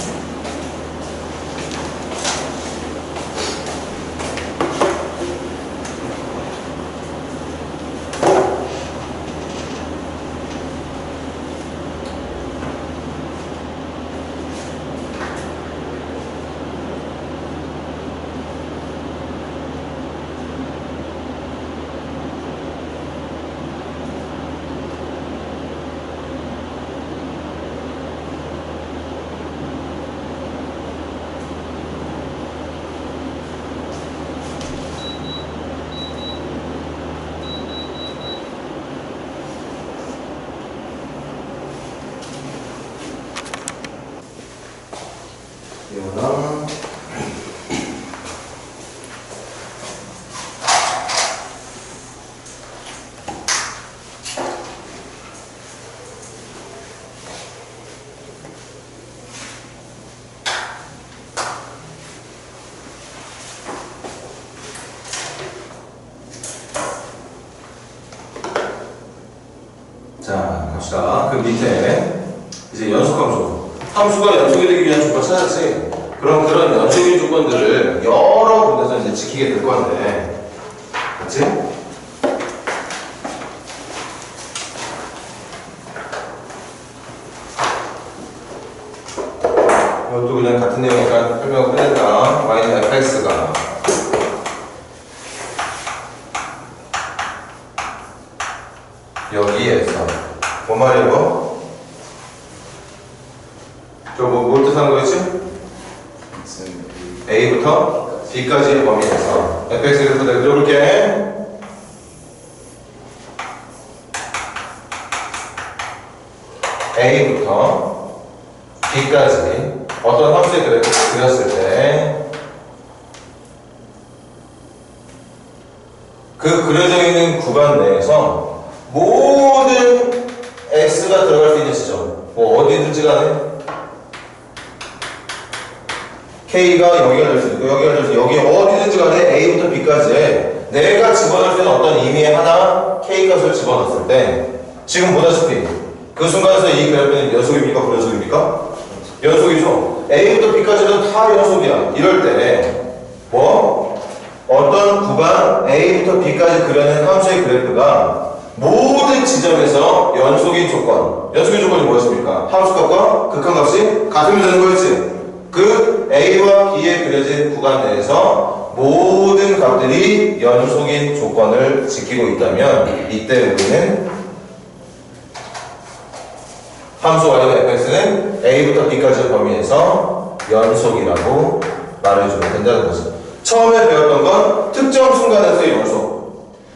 이거랑 자, 갑시다. 그 밑에 이제 연속 함수. 함수가 연속이 되기 위한 조건 찾았지? 그럼 그런 연속인 조건들을 여러 군데서 이제 지키게 될 건데, 그치? 이것도 그냥 같은 내용이니까 설명을 끝낸다. 마이너스 fx가 여기에서 뭔 말이야 이거? 저거 뭘 뜻하는 거였지? A부터 B까지의 범위에서 fx 그래프를 그려볼게. A부터 B까지 어떤 함수의 그래프를 그렸을 때 그 그려져 있는 구간 내에서 모든 x가 들어갈 수 있는 지점, 뭐 어디든지 간에 k가 여기가 될 수 있고 여기가 될 수 있고 여기 어디든지 간에 a부터 b까지에 내가 집어넣을 수 있는 어떤 의미의 하나 k 값을 집어넣었을 때 지금 보다시피 그 순간에서 이 그래프는 연속입니까? 불연속입니까? 연속이죠. a부터 b까지는 다 연속이야. 이럴 때 뭐 어떤 구간 a부터 b까지 그려낸 함수의 그래프가 모든 지점에서 연속인 조건, 연속인 조건이 무엇입니까? 함수값과 극한값이 같으면 되는 거였지. 그 A와 B에 그려진 구간 내에서 모든 값들이 연속인 조건을 지키고 있다면 이때 우리는 함수 y/fx는 A부터 B까지의 범위에서 연속이라고 말해주면 된다는 거죠. 처음에 배웠던 건 특정 순간에서의 연속.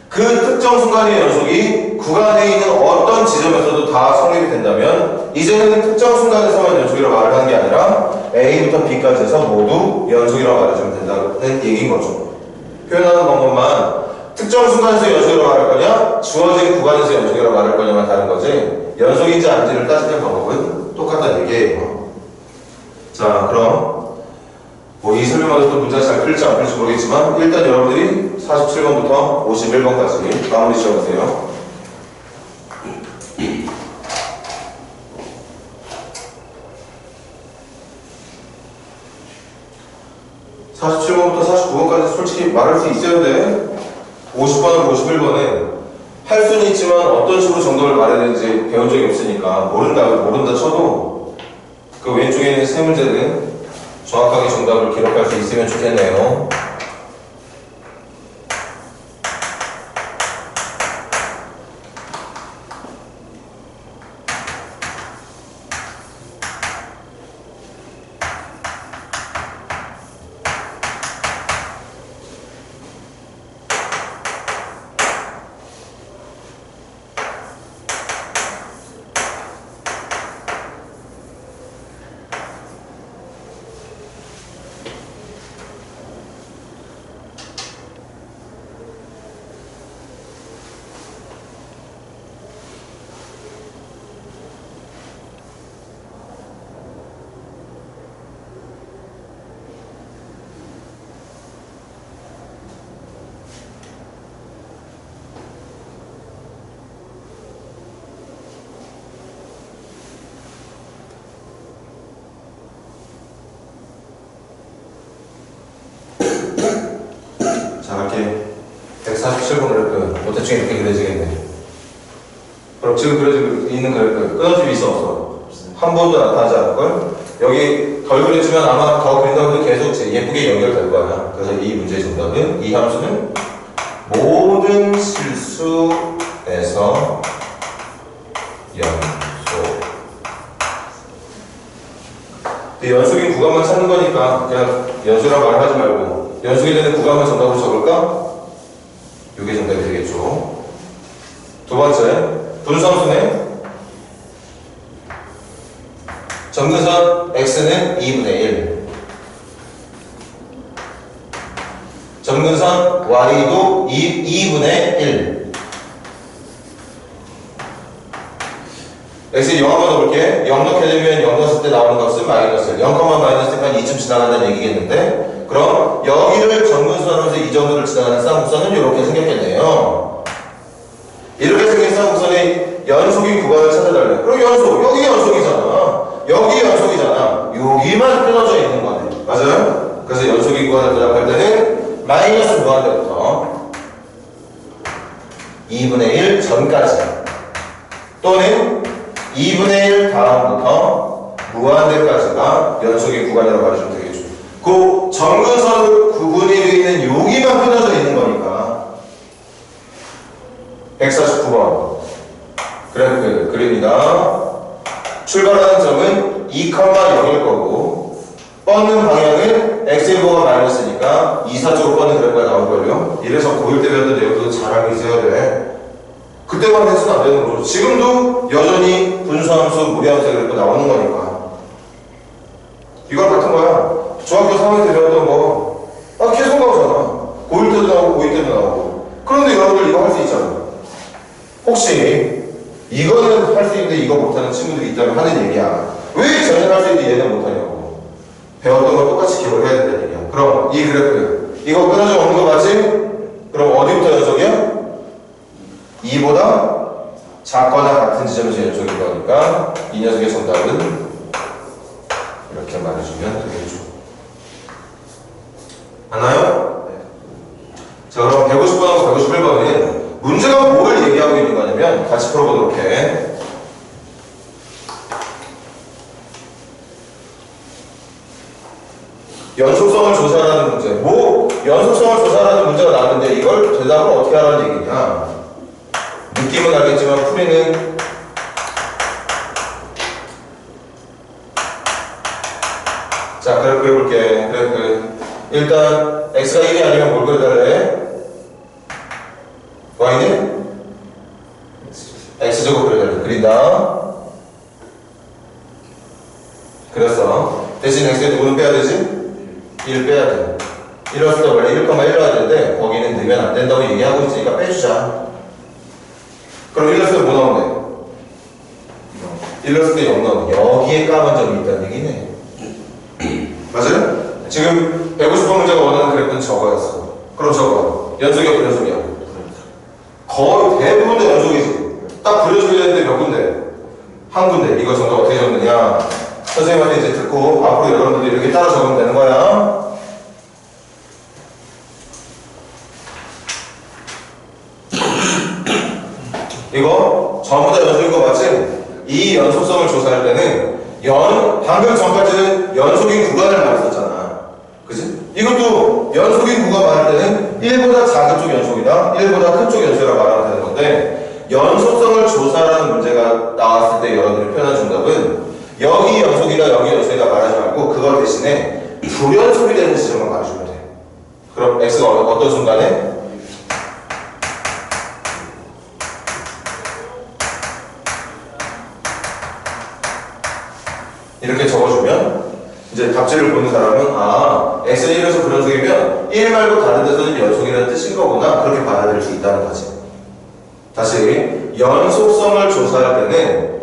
그 특정 순간의 연속이 구간에 있는 어떤 지점에서도 다 성립이 된다면 이제는 특정 순간에서만 연속이라고 말을 하는 게 아니라 A부터 B까지 해서 모두 연속이라고 말해주면 된다는 얘기인 거죠. 표현하는 방법만 특정 순간에서 연속이라고 말할 거냐 주어진 구간에서 연속이라고 말할 거냐만 다른 거지 연속인지 아닌지를 따지는 방법은 똑같다는 얘기예요. 자, 그럼 뭐 이 설명하고 또 문제가 잘 풀릴지 안 풀릴지 모르겠지만 일단 여러분들이 47번부터 51번까지 마무리 지어보세요. (47번부터 49번까지) 솔직히 말할 수 있어야 돼. 50번하고 51번은 할 수는 있지만 어떤 식으로 정답을 말해야 되는지 배운 적이 없으니까 모른다 쳐도 그 왼쪽에 있는 세 문제는 정확하게 정답을 기록할 수 있으면 좋겠네요. 7번 그래프. 뭐 대충 이렇게 그려지겠네. 그럼 지금 그려지고 있는 그래프 끊어짐이 있어 없어? 한 번도 나타나지 않을걸? 여기 덜 그렸지만 아마 더 그린다고 계속 예쁘게 연결될 거야. 그래서 이 문제의 정답은 이 함수는 모든 실수에서 연속. 연속인 구간만 찾는 거니까 그냥 연속이라고 말하지 말고 연속이 되는 구간만 정답으로 적을까? 이게 정답이 되겠죠. 두 번째, 분수함수네. 점근선 x는 2분의 1. 점근선 y도 2분의 1. x에 0 한번 넣어볼게. 0 넣게 되면 0 넣었을 때 나오는 값은 마이너스. 0, 마이너스니까 2쯤 지나간다는 얘기겠는데, 그럼 여기를 점근선으로서 이 정도를 지나가는 쌍곡선은 이렇게 생겼겠네요. 이렇게 생긴 쌍곡선의 연속인 구간을 찾아달래. 그럼 연속, 여기 연속이잖아. 여기 연속이잖아. 여기만 끊어져 있는 거네. 맞아요? 그래서 연속인 구간을 대답할 때는 마이너스 무한대부터 2분의 1 전까지 또는 2분의 1 다음부터 무한대까지가 연속인 구간이라고 말해주면 되겠죠. 그 점근선 구분이 되어 있는 여기만 끊어져 있는 거니까 149번 그래프 그립니다. 출발하는 점은 2,0일 거고 뻗는 방향은 x1보가 마이너스니까 2, 4쪽으로 뻗는 그래프가 나올걸요. 이래서 고1 때 배웠던 내용도 잘 알고 있어야 돼. 그때만 해서는 안 되는 거죠. 지금도 여전히 분수함수, 무리함수 그래프 나오는 거니까 이건 같은 거야. 중학교 3학년 때 배웠던 거 계속 나오잖아. 고1 때도 나오고 고2 때도 나오고. 그런데 여러분들 이거 할 수 있잖아. 혹시 이거는 할 수 있는데 이거 못하는 친구들이 있다면 하는 얘기야. 왜 쟤는 할 수 있는데 얘는 못하냐고. 배웠던 걸 똑같이 기억을 해야 된다는 얘기야. 그럼 이 그래프 이거 끊어져 오는 거 맞지? 그럼 어디부터 연속이야? 2보다 작거나 같은 지점에서 연속인 거니까 이 녀석의 정답은 이렇게 말해주면 되겠죠. 맞나요? 네. 자, 그럼 150번하고 151번은 문제가 뭘 얘기하고 있는 거냐면 같이 풀어보도록 해. 연속성을 조사하는 문제. 연속성을 조사하는 문제가 나왔는데 이걸 대답을 어떻게 하라는 얘기냐. 느낌은 알겠지만 풀이는 자, 그래프 그려볼게. 그래프 일단 x가 1이 아니면 뭘 그려달래? y는 x제곱 그려달래. 그린다. 그랬어. 대신 x에 누구는 빼야 되지? 1 빼야 돼. 1 넣었을 때 원래 1,1 넣어야 되는데 거기는 넣으면 안 된다고 얘기하고 있으니까 빼주자. 그럼 1 넣었을 때 뭐 나오네? 1 넣었을 때 0 나오네. 여기에 까만 점이 있다는 얘기네. 맞아요? 지금 150번 문제가 원하는 그래프는 저거였어. 그럼 저거 연속이야 불연속이야? 거의 대부분 다 연속이지. 딱 그려줘야 되는데 몇 군데? 한 군데. 이거 정답 어떻게 적느냐? 선생님한테 이제 듣고 앞으로 여러분들이 이렇게 따라 적으면 되는 거야. 이거 전부 다 연속인 거 맞지? 이 연속성을 조사할 때는 방금 전까지는 연속인 구간을 말했었잖아. 그지? 이것도 연속인 구간 말할 때는 1보다 작은 쪽 연속이다, 1보다 큰 쪽 연속이라고 말하면 되는 건데 연속성을 조사하는 문제가 나왔을 때 여러분들이 표현한 정답은 여기 연속이다, 여기 연속이다 말하지 말고 그거 대신에 불연속이 되는 지점만 말해주면 돼. 그럼 x가 어떤 순간에? 이렇게 적어주면 이제 답지를 보는 사람은 x는 1에서 불연속이면 1 말고 다른 데서는 연속이라는 뜻인 거구나 그렇게 받아들일 수 있다는 거지. 다시 연속성을 조사할 때는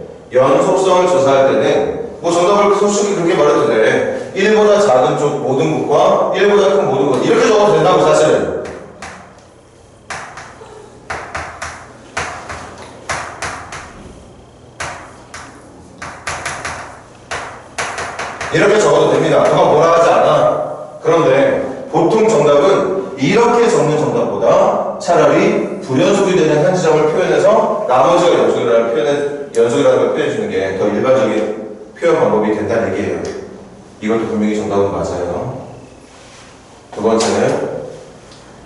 뭐 정답을 솔직히 그렇게 말해도 돼. 1보다 작은 쪽 모든 것과 1보다 큰 모든 것 이렇게 적어도 된다고 사실은. 이렇게 적어도 됩니다. 누가 뭐라 하지 않아. 그런데 보통 정답은 이렇게 적는 정답보다 차라리 불연속이 되는 한 지점을 표현해서 나머지가 연속이라는 걸 표현해주는 게 더 일반적인 표현 방법이 된다는 얘기예요. 이것도 분명히 정답은 맞아요. 두 번째는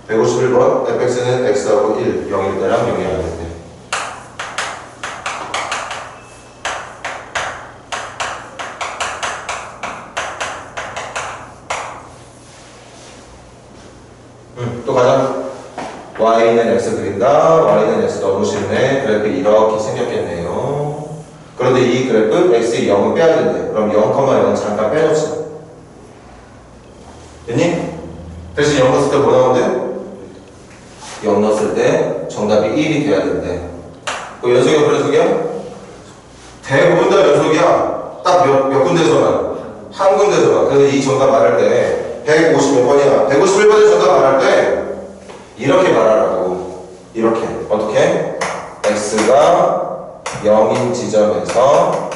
151번 fx는 x하고 1, 0일 때랑 0이 아닐 때. 또 가자. y는 x 그린다. y는 x 너무 쉽네. 그래프 이렇게 생겼겠네요. 그런데 이 그래프 x의 0은 빼야 된대. 그럼 0,0은 잠깐 빼놓자. 됐니? 대신 0 넣었을 때 뭐 나오는데? 0 넣었을 때 정답이 1이 돼야 된대. 그 연속이야, 불연속이야? 대부분 다 연속이야. 딱 몇 군데서만. 한 군데서만. 그래서 이 정답 말할 때 150 몇 번이야? 151번의 정답 말할 때 이렇게 말하라고. 이렇게. 어떻게? x가 0인 지점에서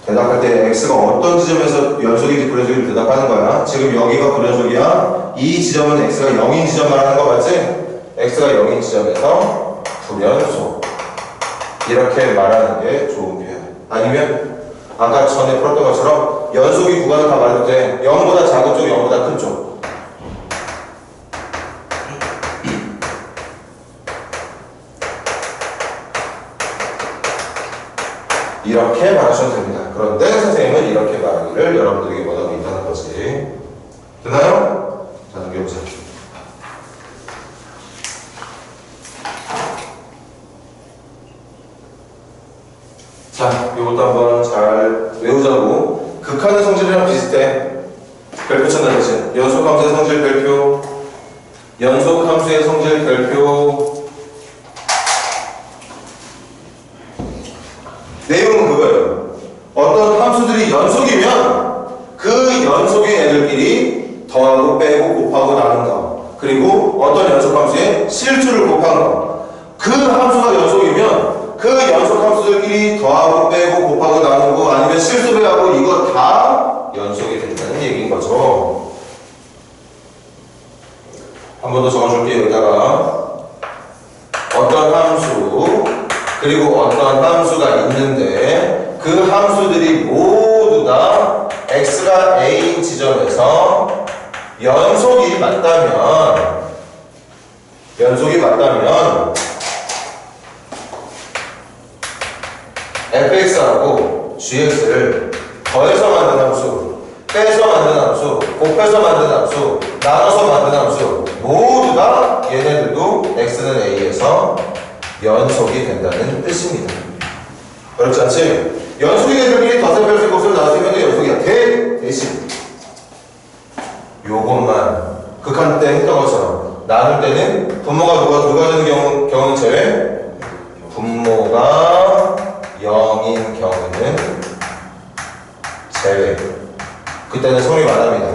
대답할 때 x가 어떤 지점에서 연속인지 불연속인지 대답하는 거야. 지금 여기가 불연속이야. 이 지점은 x가 0인 지점 말하는 거 맞지? x가 0인 지점에서 불연속. 이렇게 말하는 게 좋은 표현. 아니면 아까 전에 풀었던 것처럼 연속이 구간을 다 말해도 돼. 0보다 작은 쪽, 0보다 큰 쪽. 이렇게 말하셔도 됩니다. 그런데 선생님은 이렇게 말하기를 여러분들에게 원하고 있다는 거지. 됐나요? 자, 넘겨보자. 자, 이것도 한번 잘 외우자고. 극한의 성질이랑 비슷해. 별표 찾는 대신 연속함수의 성질 별표, 연속함수의 성질 별표. 내용은 그거예요. 어떤 함수들이 연속이면 그 연속의 애들끼리 더하고 빼고 곱하고 나눈 거. 그리고 어떤 연속함수의 실수를 곱한 거. 그 함수가 연속이면 그 연속함수들끼리 더하고 빼고 곱하고 나누고 아니면 실수 배하고 이거 다 연속이 된다는 얘기인 거죠. 한 번 더 적어줄게요. 여기다가 어떤 함수 그리고 어떤 함수가 있는데 그 함수들이 모두 다 x가 a인 지점에서 연속이 맞다면 fx하고 gx를 더해서 만든 함수, 빼서 만든 함수, 곱해서 만든 함수, 나눠서 만든 함수 모두 다 얘네들도 x는 a에서 연속이 된다는 뜻입니다. 그렇지 않지? 연속의 애들끼리 덧셈 뺄 것을 나누면 연속이야. 대신 요것만 극한 때 했던 것처럼 나눌 때는 분모가 누가 되는 경우는 제외, 분모가 0인 경우는 제외. 그때는 성립 안 합니다.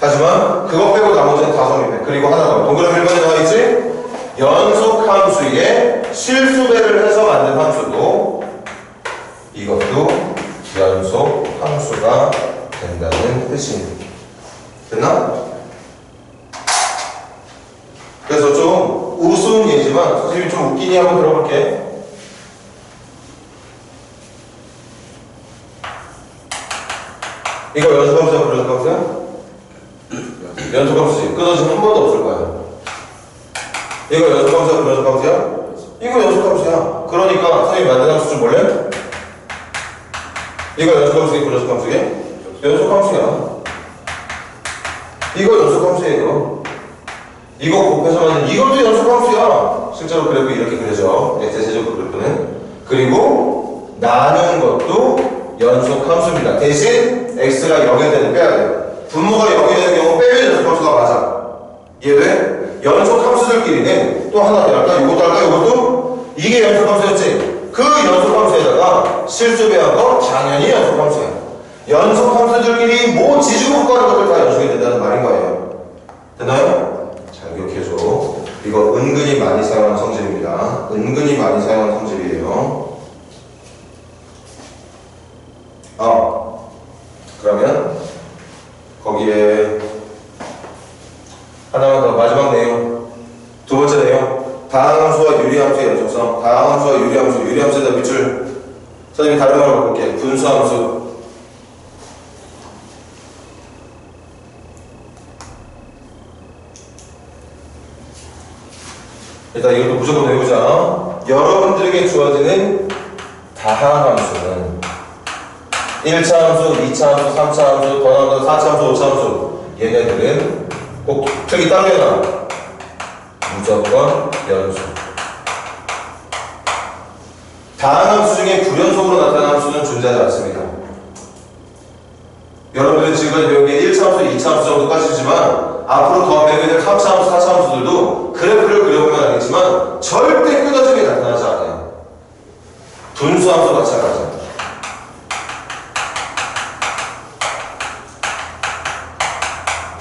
하지만 그거 빼고 나머지는 다 성립해. 그리고 하나 더. 동그라미 1번에 나와 있지? 연속 함수에 실수배를 해서 만든 함수도 이것도 연속 함수가 된다는 뜻입니다. 됐나? 그래서 좀 우스운 예지만 선생님이 좀 웃기니 한번 들어볼게. 이거 연속함수야, 불연속함수야? 연속함수지. 끊어진 한 번도 없을 거야. 이거 연속함수야, 불연속함수야? 이거 연속함수야. 그러니까 선생님이 만든 함수 좀 볼래? 이거 연속함수야, 불연속함수야? 연속함수야. 이거 연속함수예요. 이거 곱해서 만든 이것도 연속함수야. 실제로 그래프 이렇게 그려져. 대체적 그래프는. 그리고 나눈 것도 연속함수입니다. 대신 x가 0이 되는 빼야 돼요. 분모가 0이 되는 경우 빼면 연속함수가 맞아. 이해돼? 연속함수들끼리는 또 하나 더 할까? 이것도 할까? 이것도? 이게 연속함수였지? 그 연속함수에다가 실수 배한 거 당연히 연속함수야. 연속함수들끼리 뭐 지주곱하는 것들 다 연속이 된다는 말인 거예요. 됐나요? 잘 기억해줘. 이거 은근히 많이 사용하는 성질입니다. 은근히 많이 사용하는 성질이에요. 그러면 거기에 하나만 더 마지막 내용. 두 다항함수와 유리함수의 연속성, 다항함수와 유리함수에다 밑줄. 선생님이 다른 말로 바꿀게. 분수함수. 일단 이것도 무조건 외우자. 여러분들에게 주어지는 다항함수는 1차 함수, 2차 함수, 3차 함수, 더 나온다 4차 함수, 5차 함수. 얘네들은 꼭 특히 따르나 무조건 연속. 다항함수 중에 불연속으로 나타나는 함수는 존재하지 않습니다. 여러분들 지금 배운 게 1차 함수, 2차 함수 정도까지지만 앞으로 더 배우게 될 3차 함수, 4차 함수들도 그래프를 그려보면 알겠지만 절대 끊어지게 나타나지 않아요. 분수함수 마찬가지입니다.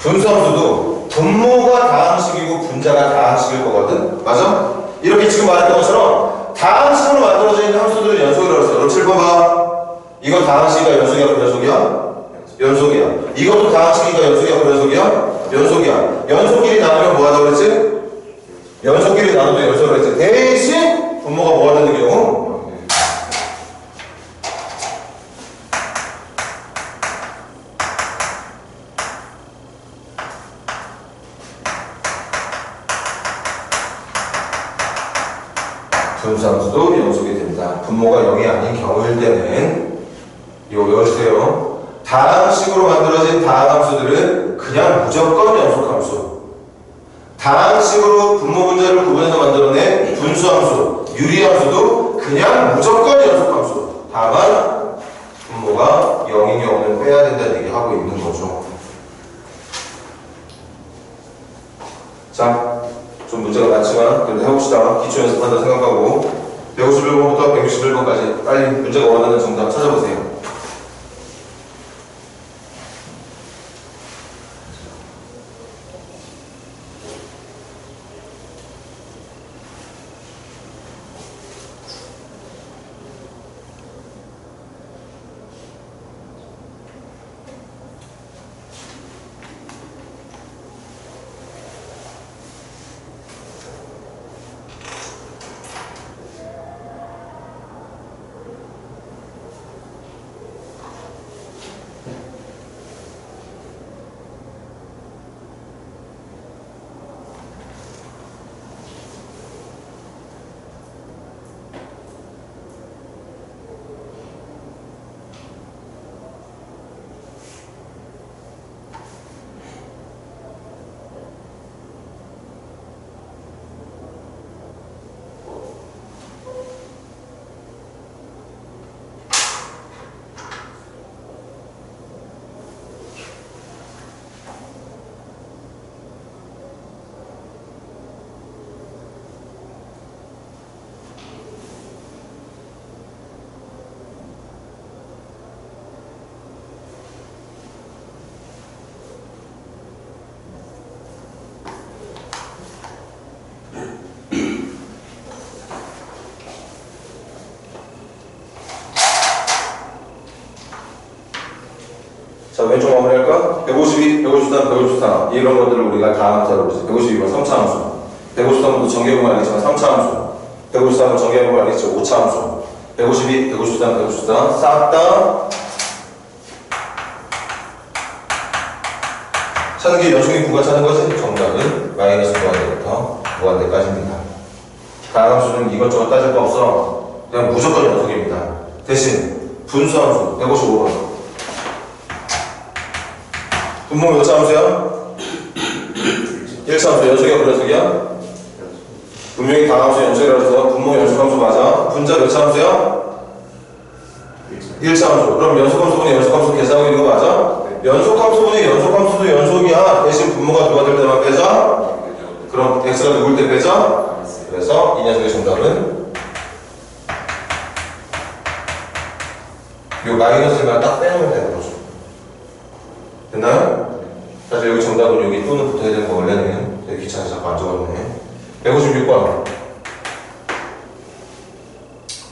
분수함수도 분모가 다항식이고 분자가 다항식일 거거든. 맞아? 이렇게 지금 말했던 것처럼 다항식으로 만들어져 있는 함수들을 연속이라고 했어요. 그럼 7번 봐. 이건 다항식이가 연속이야, 불연속이야? 연속이야. 이것도 다항식이가 연속이야, 불연속이야? 연속이야. 연속끼리 나누면 뭐 하다고 그랬지? 연속끼리 나누면 연속이라고 했지. 대신 분모가 뭐 하는 경우? 분수함수도 연속이 된다. 분모가 0이 아닌 경우일 때는 이거 외워주세요. 다항식으로 만들어진 다항함수들은 그냥 무조건 연속함수. 다항식으로 분모 분자를 구분해서 만들어낸 분수함수, 유리함수도 그냥 무조건 연속함수. 다만 분모가 0인 경우는 빼야 된다는 얘기하고 있는 거죠. 자, 좀 문제가 많지만 그래도 해봅시다. 기초 연습한다 생각하고 151번부터 161번까지 빨리 문제가 원하는 정답 찾아보세요. 자, 왼쪽 마무리할까? 152, 153, 154 이런 것들을 우리가 다항함수라고 그러지. 152번 3차 함수, 153번도 정리해보면 알겠지만 3차 함수, 153번 정리해보면 알겠지만 5차 함수, 152, 153, 154 싹 다 찾는 게 연속인 구간 찾는 거지? 정답은 마이너스 무한대부터 무한대까지입니다. 다항함수는 이것저것 따질 거 없어. 그냥 무조건 연속입니다. 대신 분수함수 155번 분모 몇 차 함수야? 1차 함수 연속이야, 불연속이야? 분명히 다항함수 연속이라고 해서 분모 연속함수 맞아. 분자 몇 차 함수야? 1차 함수. 그럼 연속함수분의 연속함수 계산하고 있는 거 맞아? 연속함수분의 연속함수도 연속이야. 대신 분모가 누가 될 때만 빼자? 그럼 x가 누굴 때 빼자? 그래서 이 녀석의 정답은 이 마이너스만 딱 빼놓으면 되는 거죠. 됐나요? 사실 여기 정답은 여기 또는 붙어야 되는 거 원래는 되게 귀찮아서 자꾸 안 적었네. 156번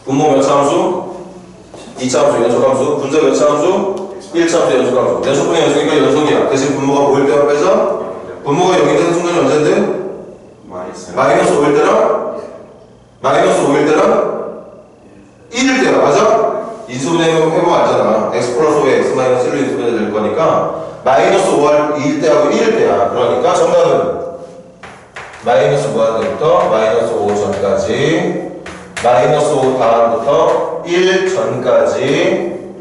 분모 몇 차 함수? 2차 함수 연속함수. 분자 몇 차 함수? 1차 함수 연속함수. 연속분의 연속이니까 연속이야. 대신 분모가 뭐일 때만 빼자? 분모가 0이 되는 순간이 언제인데? 마이너스 5일 때랑 마이너스 5일 때랑 1일 때야. 맞아? 인수분해 해보면 알잖아. x 플러스 5에 x 마이너스 1로 인수분해 될 거니까 마이너스 5할 2일 때하고 1일 때야. 그러니까 정답은 마이너스 무한대부터 마이너스 5 전까지 마이너스 5 다음부터 1 전까지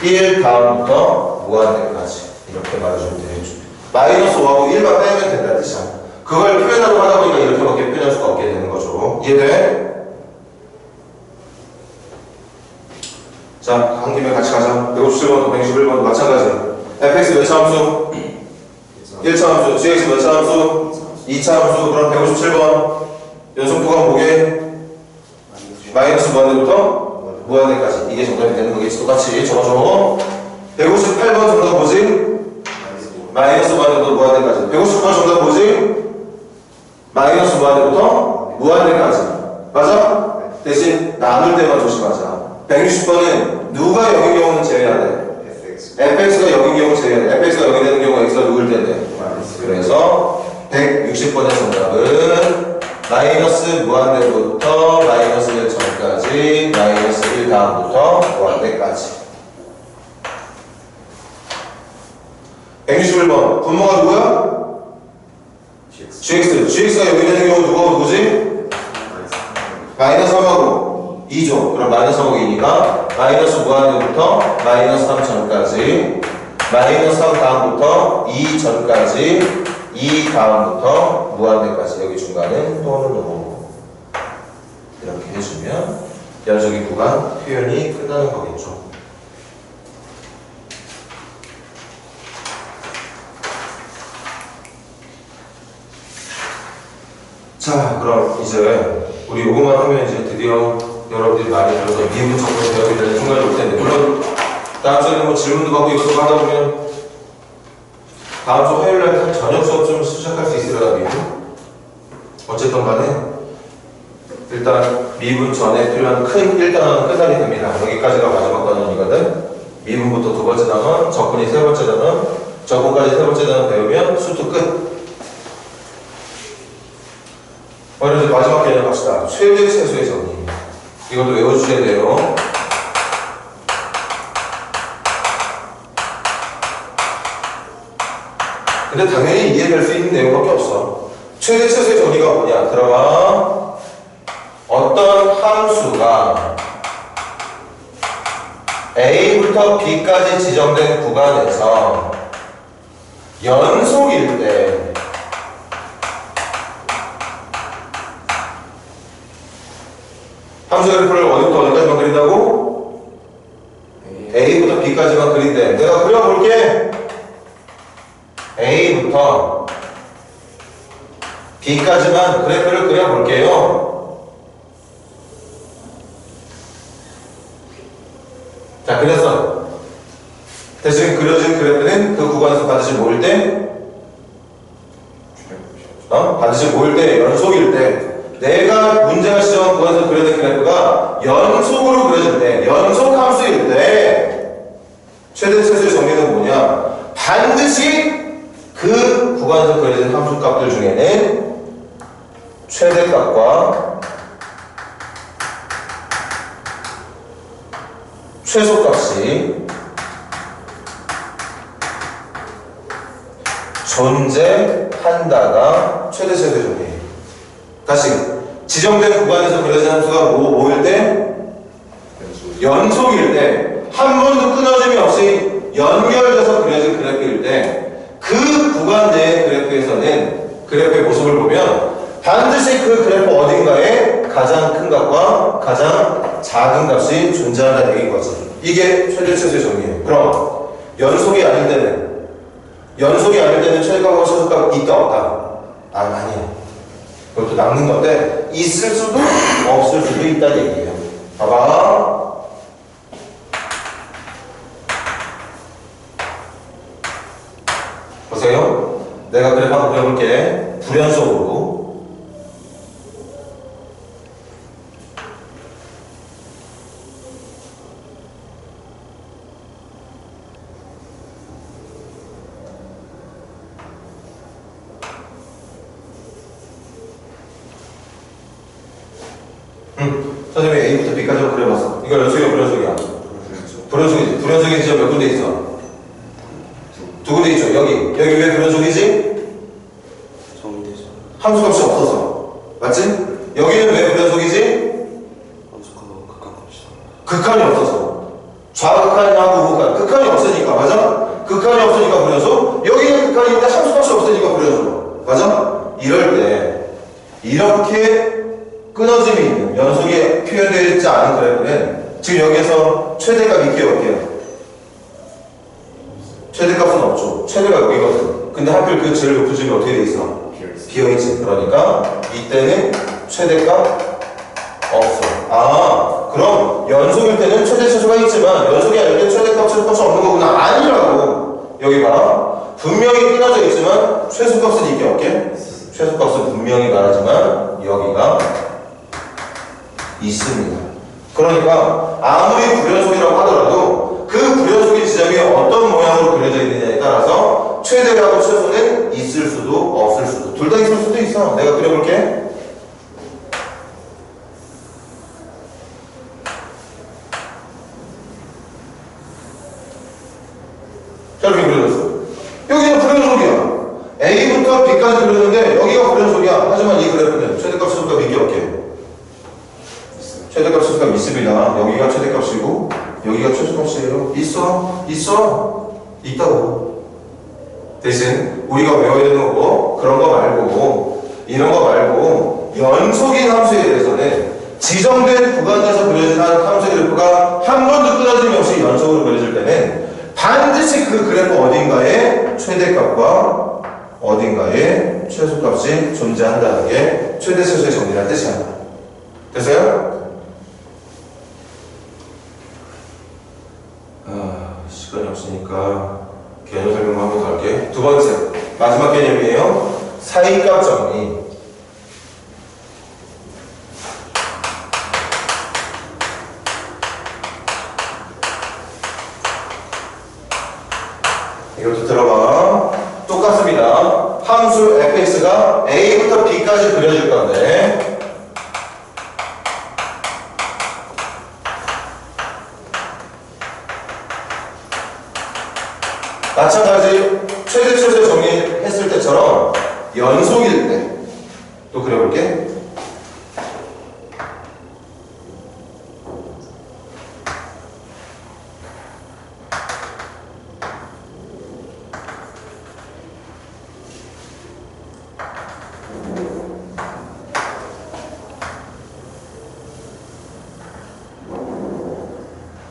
1 다음부터 무한대까지 이렇게 말해주면 되겠죠. 마이너스 5하고 1만 빼면 된다는 뜻이야. 그걸 표현하고 하다 보니까 이렇게밖에 표현할 수가 없게 되는 거죠. 이해돼? 자, 한 김에 같이 가자. 157번도 161번도 마찬가지야. fx 몇 차 함수? 1차 함수. gx 몇 차 함수? 2차 함수. 그럼 157번 연속 구간 보게 마이너스 무한대부터 무한대까지 이게 정답이 되는 거겠지. 똑같이 적어줘. 158번 정답 뭐지? 마이너스 무한대부터 무한대까지. 159번 정답 뭐지? 마이너스 무한대부터 무한대까지. 맞아? 대신 나눌 때만 조심하자. 160번은 누가 0인 경우는 제외해야 돼. fx가 0인 경우 제외해야 돼. fx가 0이 되는 경우 x가 누굴 텐데. 그래서 160번의 정답은 마이너스 무한대부터 마이너스 1 전까지 마이너스 1 다음부터 무한대까지. 161번 분모가 누구야? gx가 0이 되는 경우 누구지? 마이너스 3하고 2죠. 그럼 마이너스 3하고 2니까 마이너스 무한대부터 마이너스 3 전까지 마이너스 3 다음부터 2 전까지 2 다음부터 무한대까지. 여기 중간은 또는 넣고 이렇게 해주면 연속의 구간 표현이 끝나는 거겠죠. 자, 그럼 이제 우리 요거만 하면 이제 드디어 여러분들이 많이 들어서 미분 적분을 배우게 되는 순간이 올 텐데, 물론 다음 주에는 뭐 질문도 받고 이것도 하다 보면 다음 주 화요일날 저녁 수업 좀 시작할 수 있으려나 미분? 어쨌든 간에 일단 미분 전에 필요한 큰 1단원은 끝나게 됩니다. 여기까지가 마지막 단원이거든. 미분부터 두 번째 단원, 적분이 세 번째 단원, 적분까지 세 번째 단원 배우면 수투 끝. 이제 마지막 개념 갑시다. 최대 최소의 정리. 이것도 외워주셔야 돼요. 근데 당연히 이해될 수 있는 내용밖에 없어. 최대 최소의 정의가 뭐냐? 들어봐. 어떤 함수가 A부터 B까지 지정된 구간에서 연속일 때 함수 그래프를 어디부터 어디까지만 그린다고? A부터 B까지만 그린대. 내가 그려볼게. A부터 B까지만 그래프를 그려볼게요. 자, 그래서 대신 그려진 그래프는 그 구간에서 반드시 모일 때 반드시 모일 때 연속일 때 내가 문제가 지정한 구간에서 그려진 그래프가 연속으로 그려질 때 연속 함수일 때 최대 최소의 정리는 뭐냐? 반드시 그 구간에서 그려진 함수값들 중에는 최대값과 최소값이 존재한다가 최대 최소의 정리예요. 다시 지정된 구간에서 그려진 함수가 뭐일 때? 연속일 때 한 번도 끊어짐이 없이 연결돼서 그려진 그래프일 때 그 구간 내의 그래프에서는 그래프의 모습을 보면 반드시 그 그래프 어딘가에 가장 큰 값과 가장 작은 값이 존재한다는 얘기인 거지. 이게 최대 최소의 정리예요. 그럼 연속이 아닐 때는 최대값과 최소값 있다 없다? 아니에요. 그것도 낚는 건데 있을 수도 없을 수도 있다는 얘기예요. 봐봐. 보세요. 내가 그래프 한번 그려볼게. 불연속으로. 선생님이 A부터 B까지 그려봤어. 이거 연속이야, 불연속이야? 불연속이지. 불연속인 지점 몇 군데 있어? 두 군데 있죠. 여기 왜 불연속이지? 정리되죠. 함수값이 없어서. 맞지? 여기는 왜 불연속이지? 함수값하고 극한값이죠. 극한이 없어서. 좌극한하고 우극한. 극한이 없으니까. 맞아? 극한이 없으니까 불연속. 여기는 극한이 있는데 함수값이 없으니까 불연속. 맞아? 이럴 때 이렇게 끊어짐이 있는 연속이 표현되어 있지 않은 그래프는 지금 여기에서 최대값 있게 없게요? 최대값은 없죠. 최대가 여기거든. 근데 하필 그 제일 높은 집이 어떻게 돼 있어? 비어있지. 그러니까 이때는 최대값 없어. 아, 그럼 연속일 때는 최대 최소가 있지만 연속이 아닐 때 최대값 최소값이 없는 거구나. 아니라고. 여기 봐. 분명히 끊어져 있지만 최소값은 있게 없게? 최소값은 분명히 말하지만 여기가 있습니다. 그러니까 아무리 불연속이라고 하더라도 그 불연속의 지점이 어떤 모양으로 그려져 있느냐에 따라서 최대하고 최소는 있을 수도 없을 수도, 둘 다 있을 수도 있어. 내가 그려볼게. 자, 이렇게 그려졌어. 여기는 불연속이야. A부터 B까지 그렸는데 여기가 불연속이야. 하지만 이 그래프는 최대값 최소값 있게 없게? 최대값 최소값 있습니다. 여기가 최대값이고 여기가 최소값이에요. 있어. 있다고. 대신 우리가 외워야 되는 거고 그런 거 말고 이런 거 말고 연속인 함수에 대해서는 지정된 구간에서 그려진 함수 그래프가 한 번도 끊어짐이 없이 연속으로 그려질 때는 반드시 그 그래프 어딘가에 최대값과 어딘가에 최소값이 존재한다는 게 최대 최소의 정리라는 뜻이야. 됐어요? 시간이 없으니까 개념 설명 한번 더 할게. 두 번째, 마지막 개념이에요. 사이값 정리. 이것도 들어봐. 똑같습니다. 함수 fx가 a부터 b까지 그려질 건데 마찬가지 최대 최소 정리했을 때처럼 연속일 때 또 그려볼게.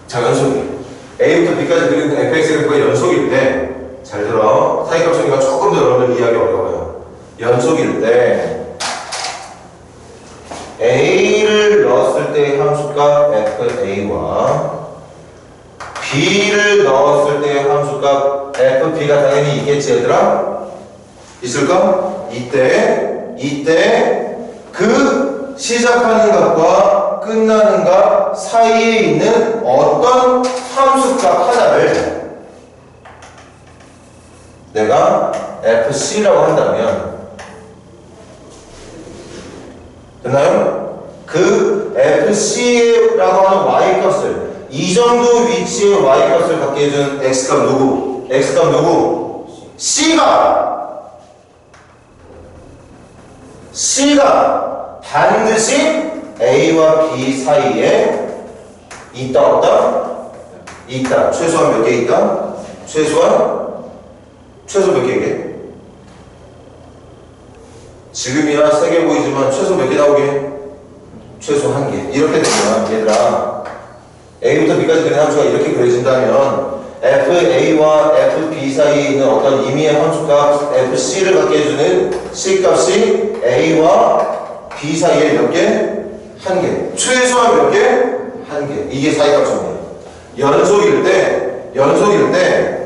자, 연속이 A부터 B까지 그리는 fx 그래프가 연속일 때 잘 들어. 사이값 정리가 조금 더 여러분들 이해하기 어려워요. 연속일 때 A를 넣었을 때의 함수값 FA와 B를 넣었을 때의 함수값 FB가 당연히 있겠지 얘들아? 있을까? 이때 그 시작하는 값과 끝나는 값 사이에 있는 어떤 함수값 하나를 내가 FC라고 한다면 됐나요? 그 FC라고 하는 Y값을 이 정도 위치의 Y값을 갖게 해준 X값 누구? X값 누구? C가 반드시 A와 B 사이에 있다 없다? 있다. 최소한 몇 개 있다? 최소 몇 개게? 지금이야 3개 보이지만 최소 몇 개 나오게? 최소 1개. 이렇게 되면 얘들아 A부터 B까지 그린 함수가 이렇게 그려진다면 FA와 FB 사이에 있는 어떤 임의의 함수값 FC를 갖게 해주는 C값이 A와 B 사이에 몇 개? 1개. 최소한 몇 개? 1개. 이게 사이값 정리예요. 연속일 때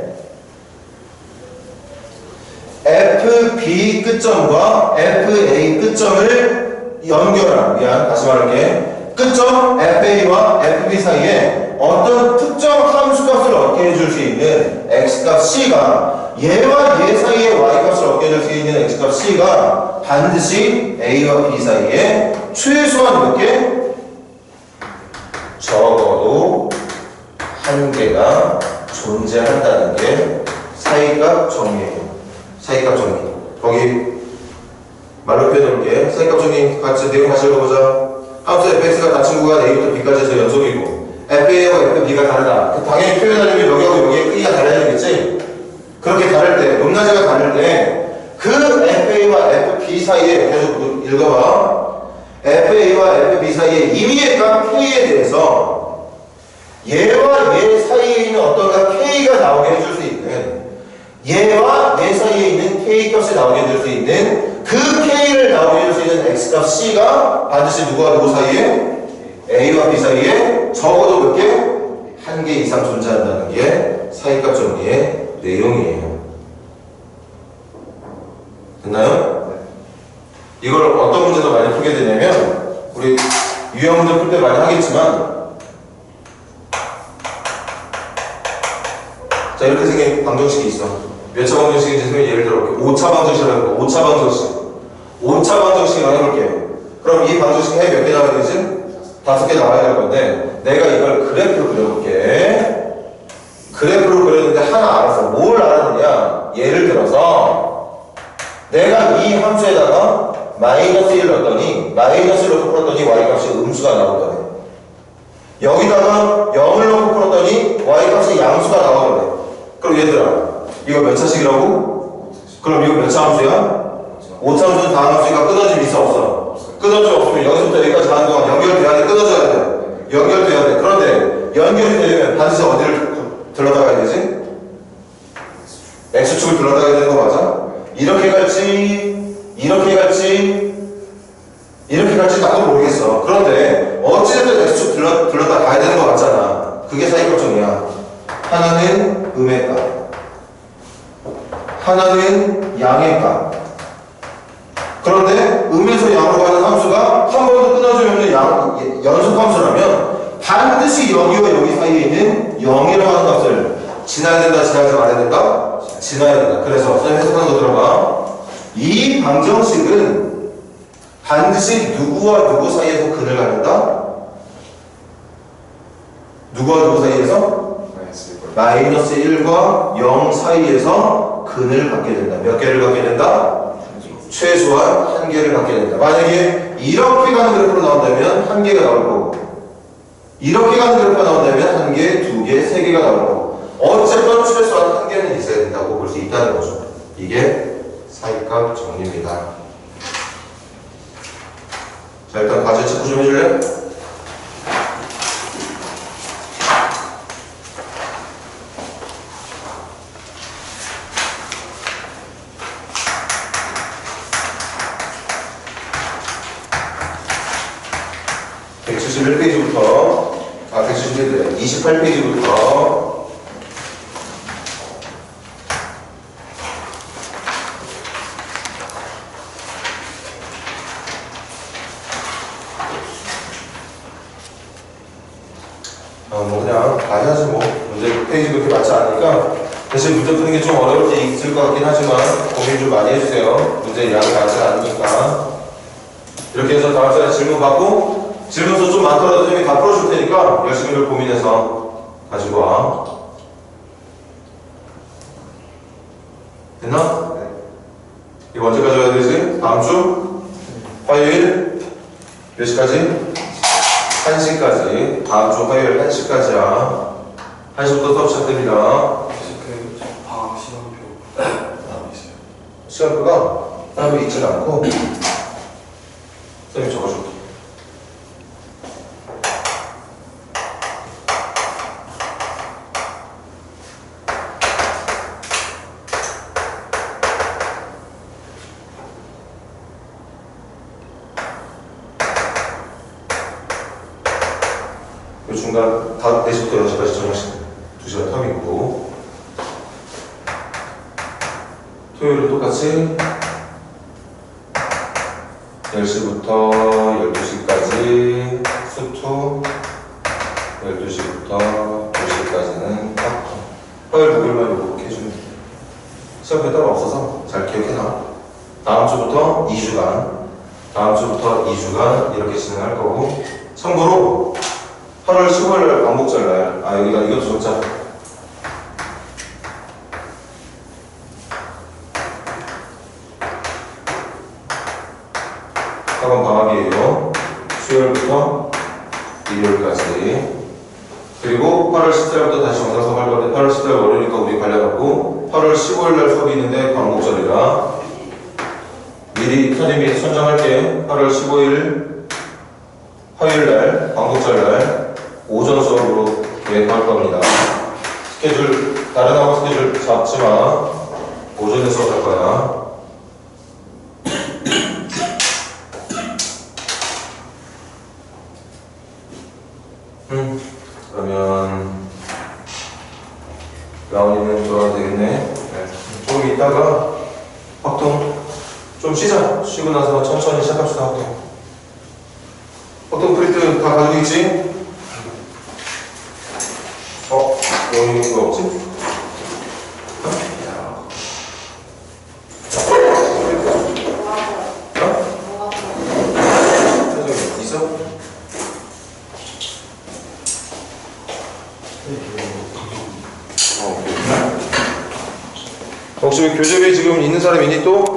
FB 끝점과 FA 끝점을 연결한, 다시 말할게. 끝점 FA와 FB 사이에 어떤 특정 함수값을 얻게 해줄 수 있는 X값 C가 얘와 얘 사이에 Y값을 얻게 해줄 수 있는 X값 C가 반드시 A와 B 사이에 최소한 몇 개? 적어도 한 개가 존재한다는 게 사이값 정리예요. 사이값 정리. 거기 말로 표현해볼게. 사이값 정리 같이 내용 다시 읽어보자. 함수 fx가 다 친구가 a부터 b까지 해서 연속이고 fa와 fb가 다르다. 당연히 표현하려면 여기하고 여기에 끄기가 달라야 되겠지? 그렇게 다를 때, 높낮이가 다를 때 그 fa와 fb 사이에 계속 읽어봐. fa와 fb 사이에 임의의 값 k에 대해서 얘와 얘 사이에 있는 어떤 값 k가 나오게 해줄 수 있는, 얘와 얘 사이에 있는 k 값이 나오게 해줄 수 있는 그 k를 나오게 해줄 수 있는 x값 c가 반드시 누구와 누구 사이에? a와 b 사이에 적어도 몇 개? 한 개 이상 존재한다는 게 사이값 정리의 내용이에요. 됐나요? 이걸 어떤 문제도 많이 풀게 되냐면, 우리 유형 문제 풀 때 많이 하겠지만, 자, 이렇게 생긴 방정식이 있어. 몇 차 방정식인지 선생님이 예를 들어 볼게요. 5차 방정식이라고. 5차 방정식. 5차 방정식을 해볼게요. 그럼 이 방정식 해몇 개 나와야 되지? 5개 나와야 될 건데, 내가 이걸 그래프로 그려볼게. 그래프로 그렸는데 하나 알았어. 뭘 알았느냐? 예를 들어서 내가 이 함수에다가 마이너스 1 넣었더니, 마이너스 1 넣고 풀었더니 y값이 음수가 나오거든. 여기다가 0을 넣고 풀었더니 y값이 양수가 나오거든. 그럼 얘들아, 이거 몇 차식이라고? 그럼 이거 몇 차 함수야? 5차 함수는 다음 함수가 끊어짐 있어 없어? 끊어짐 없으면 여기서부터 여기까지 가는 동안 연결돼야 돼? 끊어져야 돼? 연결돼야 돼. 그런데 연결이 되려면 반드시 어디를 들러다가야 되지? x축을 들러다가야 되는 거 맞아? 이렇게 갈지, 이렇게 갈지, 이렇게 갈지 나도 모르겠어. 그런데 어찌됐든 x축 들렀다 가야 되는 거 맞잖아. 그게 사이값 정리야. 하나는 음의 값, 하나는 양의 값. 그런데 음에서 양으로 가는 함수가 한 번도 끊어짐 없는 연속 함수라면 반드시 여기와 여기 사이에 있는 0이라고 하는 값을 지나야 된다, 지나지 말아야 된다? 지나야 된다. 그래서 선생님 해석하는 거 들어봐. 이 방정식은 반드시 누구와 누구 사이에서 근을 갖는다? 누구와 누구 사이에서? 마이너스 1과 0 사이에서 근을 갖게 된다. 몇 개를 갖게 된다? 최소한 한 개를 갖게 된다. 만약에 이렇게 가는 그래프로 나온다면 한 개가 나올 거고, 이렇게 가는 그래프가 나온다면 한 개, 두 개, 세 개가 나올 거고, 어쨌든 최소한 한 개는 있어야 된다고 볼 수 있다는 거죠. 이게 사이값 정리입니다. 자, 일단 과제 체크 좀 해줄래? (171페이지부터) 28페이지부터 뭐 그냥 다 해야지 뭐. 문제 페이지 그렇게 많지 않으니까. 대신 문제 푸는 게 좀 어려울 때 있을 것 같긴 하지만 고민 좀 많이 해주세요. 문제 양이 많지 않으니까. 이렇게 해서 다음 시간에 질문 받고, 질문서 좀 많더라도 선생님이 다 풀어줄 테니까 열심히 를 고민해서 가지고 와. 됐나? 네. 이거 언제까지 해야 되지? 다음 주? 화요일? 몇 시까지? 1시까지. 다음 주 화요일 1시까지야. 1시부터 수업 시작됩니다. 방학 시간표 나와 있어요. 시간표가 따로 있진 않고 선생님이 적어줄게. 그 중간 4시부터 6시까지 저녁식 2시간 텀이고, 토요일은 똑같이 10시부터 12시까지 수투, 12시부터 2시까지는 탁. 화요일 목요일만 요거 해주면 돼. 시간표 따로 없어서 잘 기억해놔. 다음 주부터 2주간 이렇게 진행할 거고, 참고로 8월 15일 날 광복절 날. 아, 여기가 이것도 적자. 학원 방학이에요. 수요일부터 일요일까지. 그리고 8월 14일부터 다시 정상수업 할 건데 8월 14일 월요일이니까 우리 관련하고 8월 15일 날 수업이 있는데 광복절이라 미리 선생님이 선정할게. 8월 15일 화요일 날 광복절 날 오전 수업으로 계획할 겁니다. 스케줄 다른 학원 스케줄 잡지 마. 오전에 수업할 거야. 그러면 라온이는 들어가도 되겠네. 네. 조금 있다가 확통 좀 쉬자. 쉬고 나서 천천히 시작합시다. 확통. 확통 프린트 다 가지고 있지? 여기 있는 거 없지? 있어? 혹시 교재비 지금 있는 사람 있니 또?